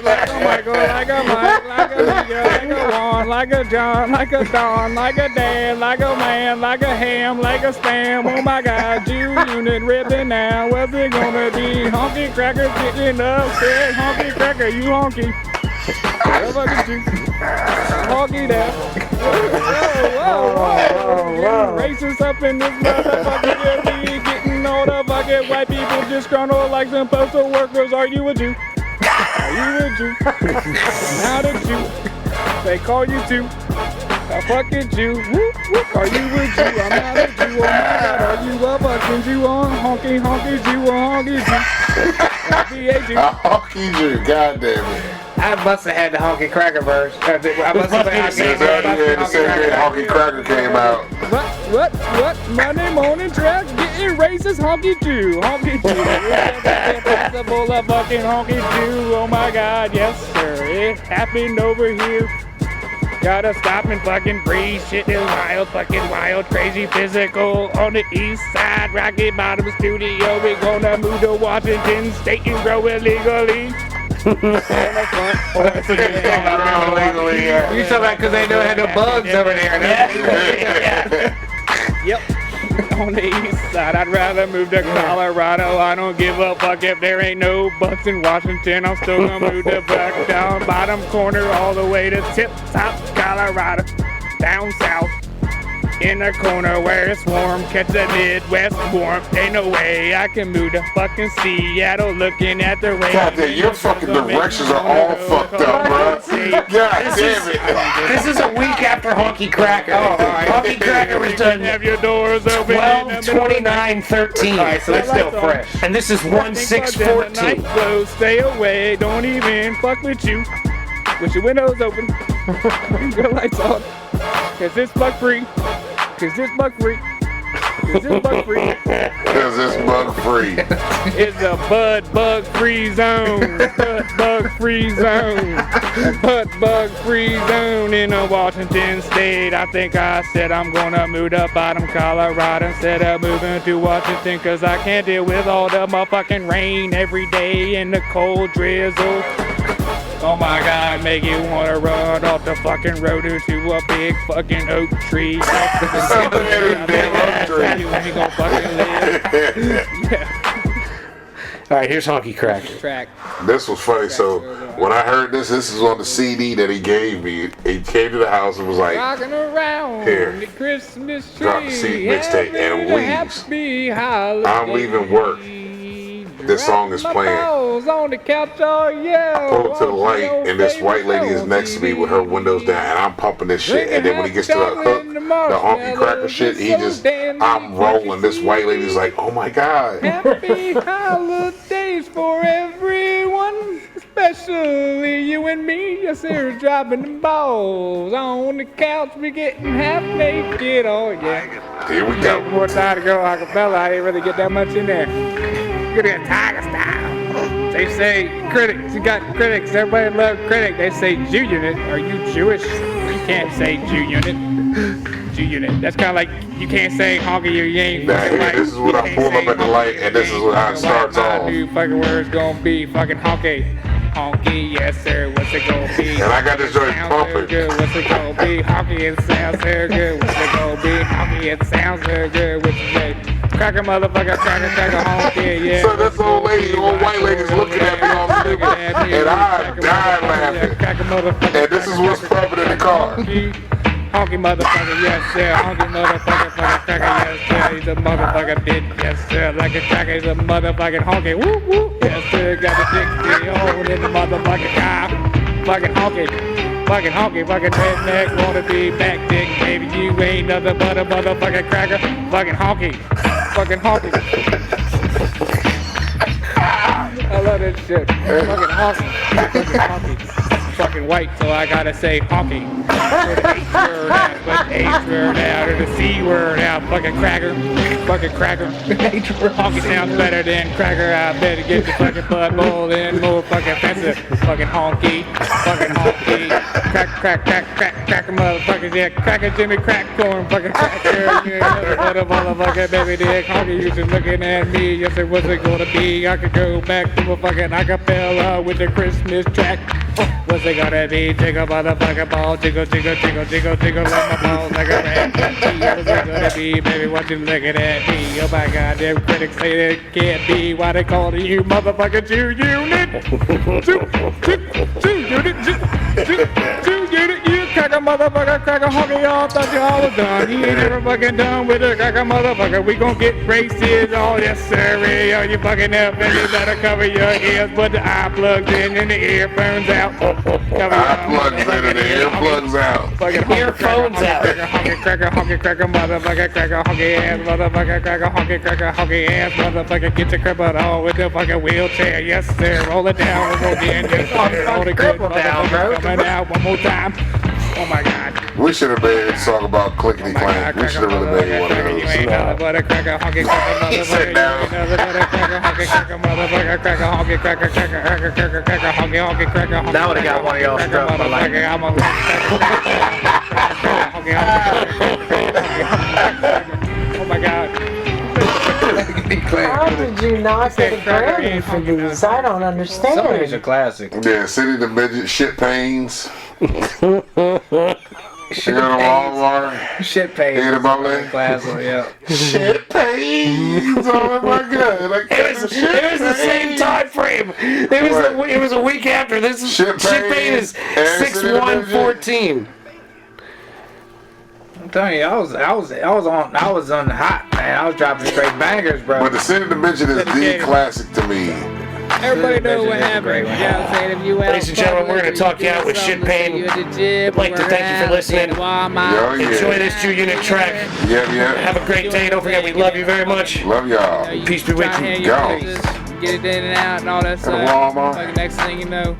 E: Like a Michael, like a Mike, like a Miguel, like a Juan, like a John, like a Don, like a Dad, like a man, like a ham, like a spam. Oh my God, Jew unit ripping now. What's it gonna be? Honky cracker getting upset. Honky cracker, you honky. Motherfucking Jew. Honky down. Whoa. Racist up in this motherfucker. We getting all the fucking white people disgruntled like some postal workers. Are you a Jew? Are you a Jew? Not a Jew. They call you Jew. A fucking Jew. Whoop, whoop. Are you a Jew? I'm not a Jew. Oh my God. Are you a fucking Jew? Honky Jew. Honky Jew. Be a Jew.
C: A honky Jew. God damn it.
A: I must have had the honky cracker verse. I must have
C: Yeah, the same day Honky Cracker came out.
E: What? Monday morning track getting racist honky Jew. Honky Jew. Principle of fucking honky Jew. Oh my God, yes sir. It happened over here. Gotta stop and fucking breathe. Shit is wild, fucking wild, crazy physical. On the east side, Rocky Bottom Studio. We gonna move to Washington State and grow illegally.
A: You talking about because they know had no bugs over there.
E: Yep. On the east side, I'd rather move to Colorado. I don't give a fuck if there ain't no bucks in Washington. I'm still gonna move the back down bottom corner all the way to tip top Colorado. Down south. In the corner where it's warm, catch the Midwest warmth. Ain't no way I can move to fucking Seattle looking at the rain.
C: God damn, your fucking directions are all fucked up, bro. God damn it.
B: This is a week after Honky Cracker. Honky Cracker was done
E: Have your doors open.
B: 12/29/13.
A: Alright, so it's still fresh.
B: And this is 1/6/14.
E: So stay away, don't even fuck with you. With your windows open, your lights on. Cause it's bug free. Is this bug free?
C: Because it's bug free.
E: It's a bug free zone. Bug free zone. Bug free zone in Washington State. I think I said I'm gonna move to Bottom, Colorado instead of moving to Washington, cause I can't deal with all the motherfucking rain every day and the cold drizzle. Oh my God, make you wanna run off the fucking road into a big fucking oak tree.
C: Damn oak tree.
E: You ain't gonna fucking live.
B: All right, here's Honky Crack.
E: Track.
C: This was funny. So when I heard this is on the CD that he gave me. He came to the house and was like,
E: Rocking around
C: Here.
E: the Christmas tree.
C: Drop the CD mixtape and leaves.
E: Happy holiday.
C: I'm leaving work. This song is playing.
E: On the couch, oh yeah.
C: Pull up to the light, and this white lady is next to me with her windows down, and I'm pumping this shit. And then when he gets to the hook, the honky cracker shit, I'm rolling. This white lady's like, oh my God.
E: Happy holidays for everyone, especially you and me. Yes, sir, dropping the balls on the couch. We getting half naked, oh yeah.
C: Here we go.
E: More time to go acapella. I didn't really get that much in there. Get a tiger style. They say critics. You got critics. Everybody love critic. They say Jew unit. Are you Jewish? You can't say Jew unit. Jew unit. That's kind of like you can't say honky. You ain't.
C: Now here, this is what I pull up at the light, and this is how it starts off.
E: New fucking words gonna be fucking honky. Honky, yes sir. What's it gonna be?
C: And I got this joint
E: Sounds
C: pumping.
E: so good. What's it gonna be? Honky, it sounds so good. What's it gonna be? Honky, it sounds so good. What you say? Cracker motherfucker, cracker honky, yeah.
C: So this old lady, old white lady's looking at me on the nigga, and I died laughing. And this is what's pumping in the car.
E: Honky motherfucker, yes sir. Honky motherfucker, fucking cracker, yes sir. He's a motherfucker bitch, yes sir. Like a cracker, he's a motherfucking honky. Woo woo, yes sir. Got the dick still holding in the motherfucking car. Fucking honky. Fucking honky, fucking redneck, wanna be back dick, baby. You ain't nothing but a motherfucking cracker. Fucking honky. Fucking honky. I love this shit. Fucking honky. Fucking honky. Fucking white, so I gotta say honky. Put the H word out, put the H word out, or the C word out. Fucking cracker. Fucking cracker. Honky sounds better than cracker. I better get the fucking butt bowl in more fucking offensive. Fucking honky. Fucking honky. Cracker motherfuckers. Yeah, cracker Jimmy crack corn. Fucking cracker. Yeah, motherfucker, baby dick. Honky, you just looking at me. Yes, it what's it gonna be? I could go back to a fucking acapella with the Christmas track. What's it gonna be? Jiggle motherfucking ball, jiggle, jiggle, jiggle, jiggle, jiggle, let my balls like a rat. What's it gonna be, baby? What you looking at me? Oh my God, them critics say it can't be. Why they call you motherfucking Jew unit? Jew unit, you cracker motherfucker, cracker honky, y'all thought you all was done. You ain't never fucking done with a cracker motherfucker. We gon' get racist, oh yes sir. Yo, you fucking up and you better cover your ears, put the eye plugs in and the earphones out.
C: Eye plugs in and the earplugs out.
E: Fucking
B: Earphones out.
E: Honky cracker, motherfucker, cracker, honky ass, motherfucker, cracker, honky ass, motherfucker, get your cripple on with the fucking wheelchair. Yes, sir, roll it down one more again. Yes, sir, roll it good, motherfucker, coming out one more time. Oh my God.
C: We should have made a song about clickety clank. We should have really made one of
E: You ain't nothing but a cracker, honky cracker, motherfucker.
C: Sit down.
E: You ain't nothing but a cracker, honky cracker, motherfucker, cracker, honky cracker, cracker, honky cracker, honky.
A: That would've got one of y'all struck by lightning.
E: I'm a oh my God.
D: How did you not get a Grammy for these? I don't
A: Some of these are
D: understand.
A: classic.
C: Yeah, City the Midget, Shit Pains.
A: Shit
C: You go to
A: pains.
C: Walmart.
A: Shit pains.
C: Hear about that?
A: Classic, yeah.
C: Shit Pains. Oh my God. Like,
B: It was the same time frame. It was a week after. This is
C: Shit
B: Pain
C: Pain
B: is
C: and
B: 6/1/14.
A: I'm telling you, I was on the hot, man. I was dropping straight bangers, bro.
C: But the City the Midget is the classic to me.
E: Everybody know what
A: That's a
E: happened.
A: great one.
B: Ladies and gentlemen, we're gonna talk you out with Shit Pain. I'd like to thank you for listening.
C: Yo,
B: Enjoy
C: yeah.
B: this Jew Unit track.
C: Yeah, yeah.
B: Have a great day. Don't forget, we love you very much.
C: Love y'all.
B: Peace be with you.
C: Go.
E: Get it in and out and all that stuff.
C: Walmart.
E: Like next thing you know,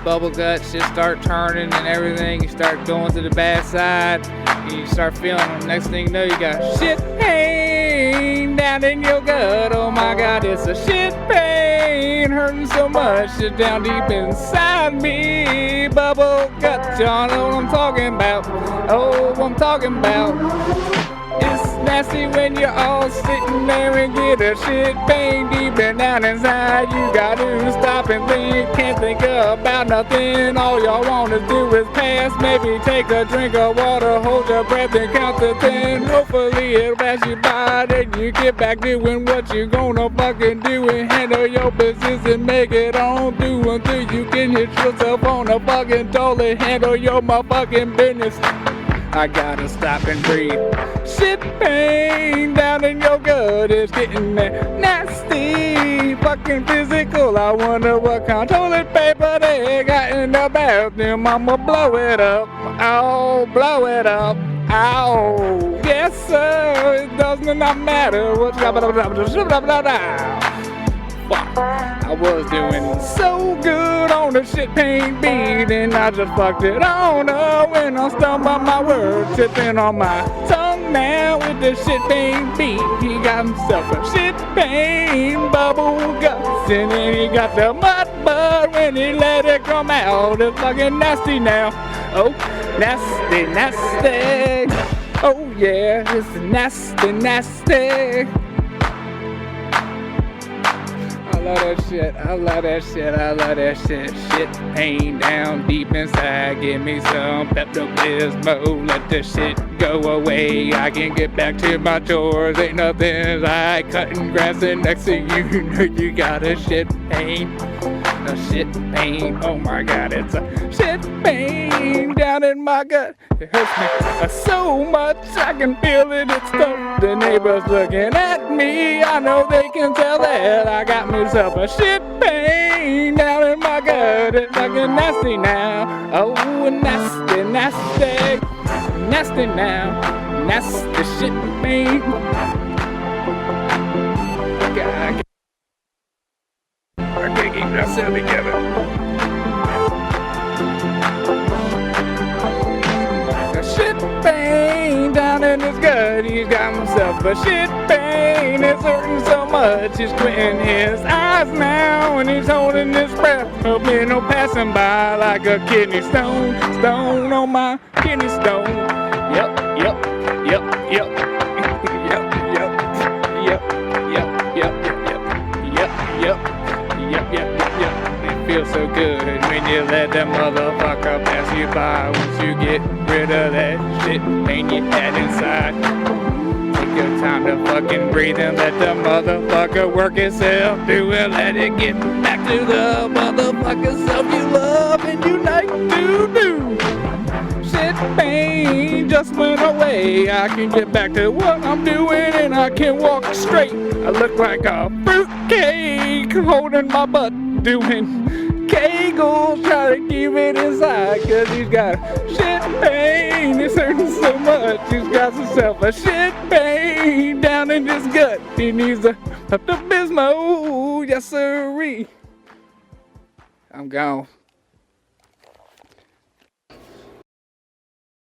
E: bubble guts just start turning and everything. You start going to the bad side. And you start feeling them. Next thing you know, you got shit pain. down in your gut. Oh my God, it's a shit pain hurting so much it's down deep inside me. Bubble gut, y'all know what I'm talking about. Oh, I'm talking about. It's nasty when you're all sitting there and get a shit pain deep and down inside. You gotta stop and think, can't think about nothing. All y'all wanna do is pass, maybe take a drink of water, hold your breath and count to 10. Hopefully it'll pass you by, then you get back doing what you gonna fucking do and handle your business and make it on through until you can hit yourself on a fucking toilet, handle your motherfucking business. I gotta stop and breathe. Shit pain down in your gut is getting nasty, fucking physical. I wonder what kind of toilet paper they got in the bathroom. I'ma blow it up, oh, blow it up, ow. Yes sir, it does not matter what's fuck. I was doing so good on the shit pain beat, and I just fucked it on up when I stumbled my words, tipping on my tongue now with the shit pain beat. He got himself a shit pain bubble guts, and then he got the mud bud when he let it come out. It's fucking nasty now. Oh, nasty, nasty. Oh yeah, it's nasty, nasty. I love that shit, I love that shit, I love that shit. Shit pain down deep inside. Give me some Pepto-Bismol, let the shit go away. I can get back to my chores, ain't nothing like cutting grass, and next thing you know you got a shit pain. A shit pain, oh my God, it's a shit pain down in my gut. It hurts me so much, I can feel it, it's tough. The neighbors looking at me, I know they can tell that I got myself a shit pain down in my gut. It's fucking nasty now, oh nasty, nasty, nasty now, nasty shit pain. God, I can't keep myself together. A shit pain down in his gut. He's got himself a shit pain. It's hurting so much. He's squinting his eyes now, and he's holding his breath. Hoping no passing by like a kidney stone. Stone on my kidney stone. Yep, yep, yep, yep. Yep, yep, yep, yep, yep, yep, yep, yep. Yep, yep, yep, yep. It feels so good when you let that motherfucker pass you by. Once you get rid of that shit pain you had inside, take your time to fucking breathe and let the motherfucker work itself through and let it get back to the motherfucker self you love and you like to do. Shit pain just went away. I can get back to what I'm doing and I can walk straight. I look like a fruitcake holding my butt, doing kegels, try to keep it inside, cause he's got shit pain. It's hurting so much. He's got himself a shit pain down in his gut. He needs a Pepto-Bismol, yes sirree. I'm gone.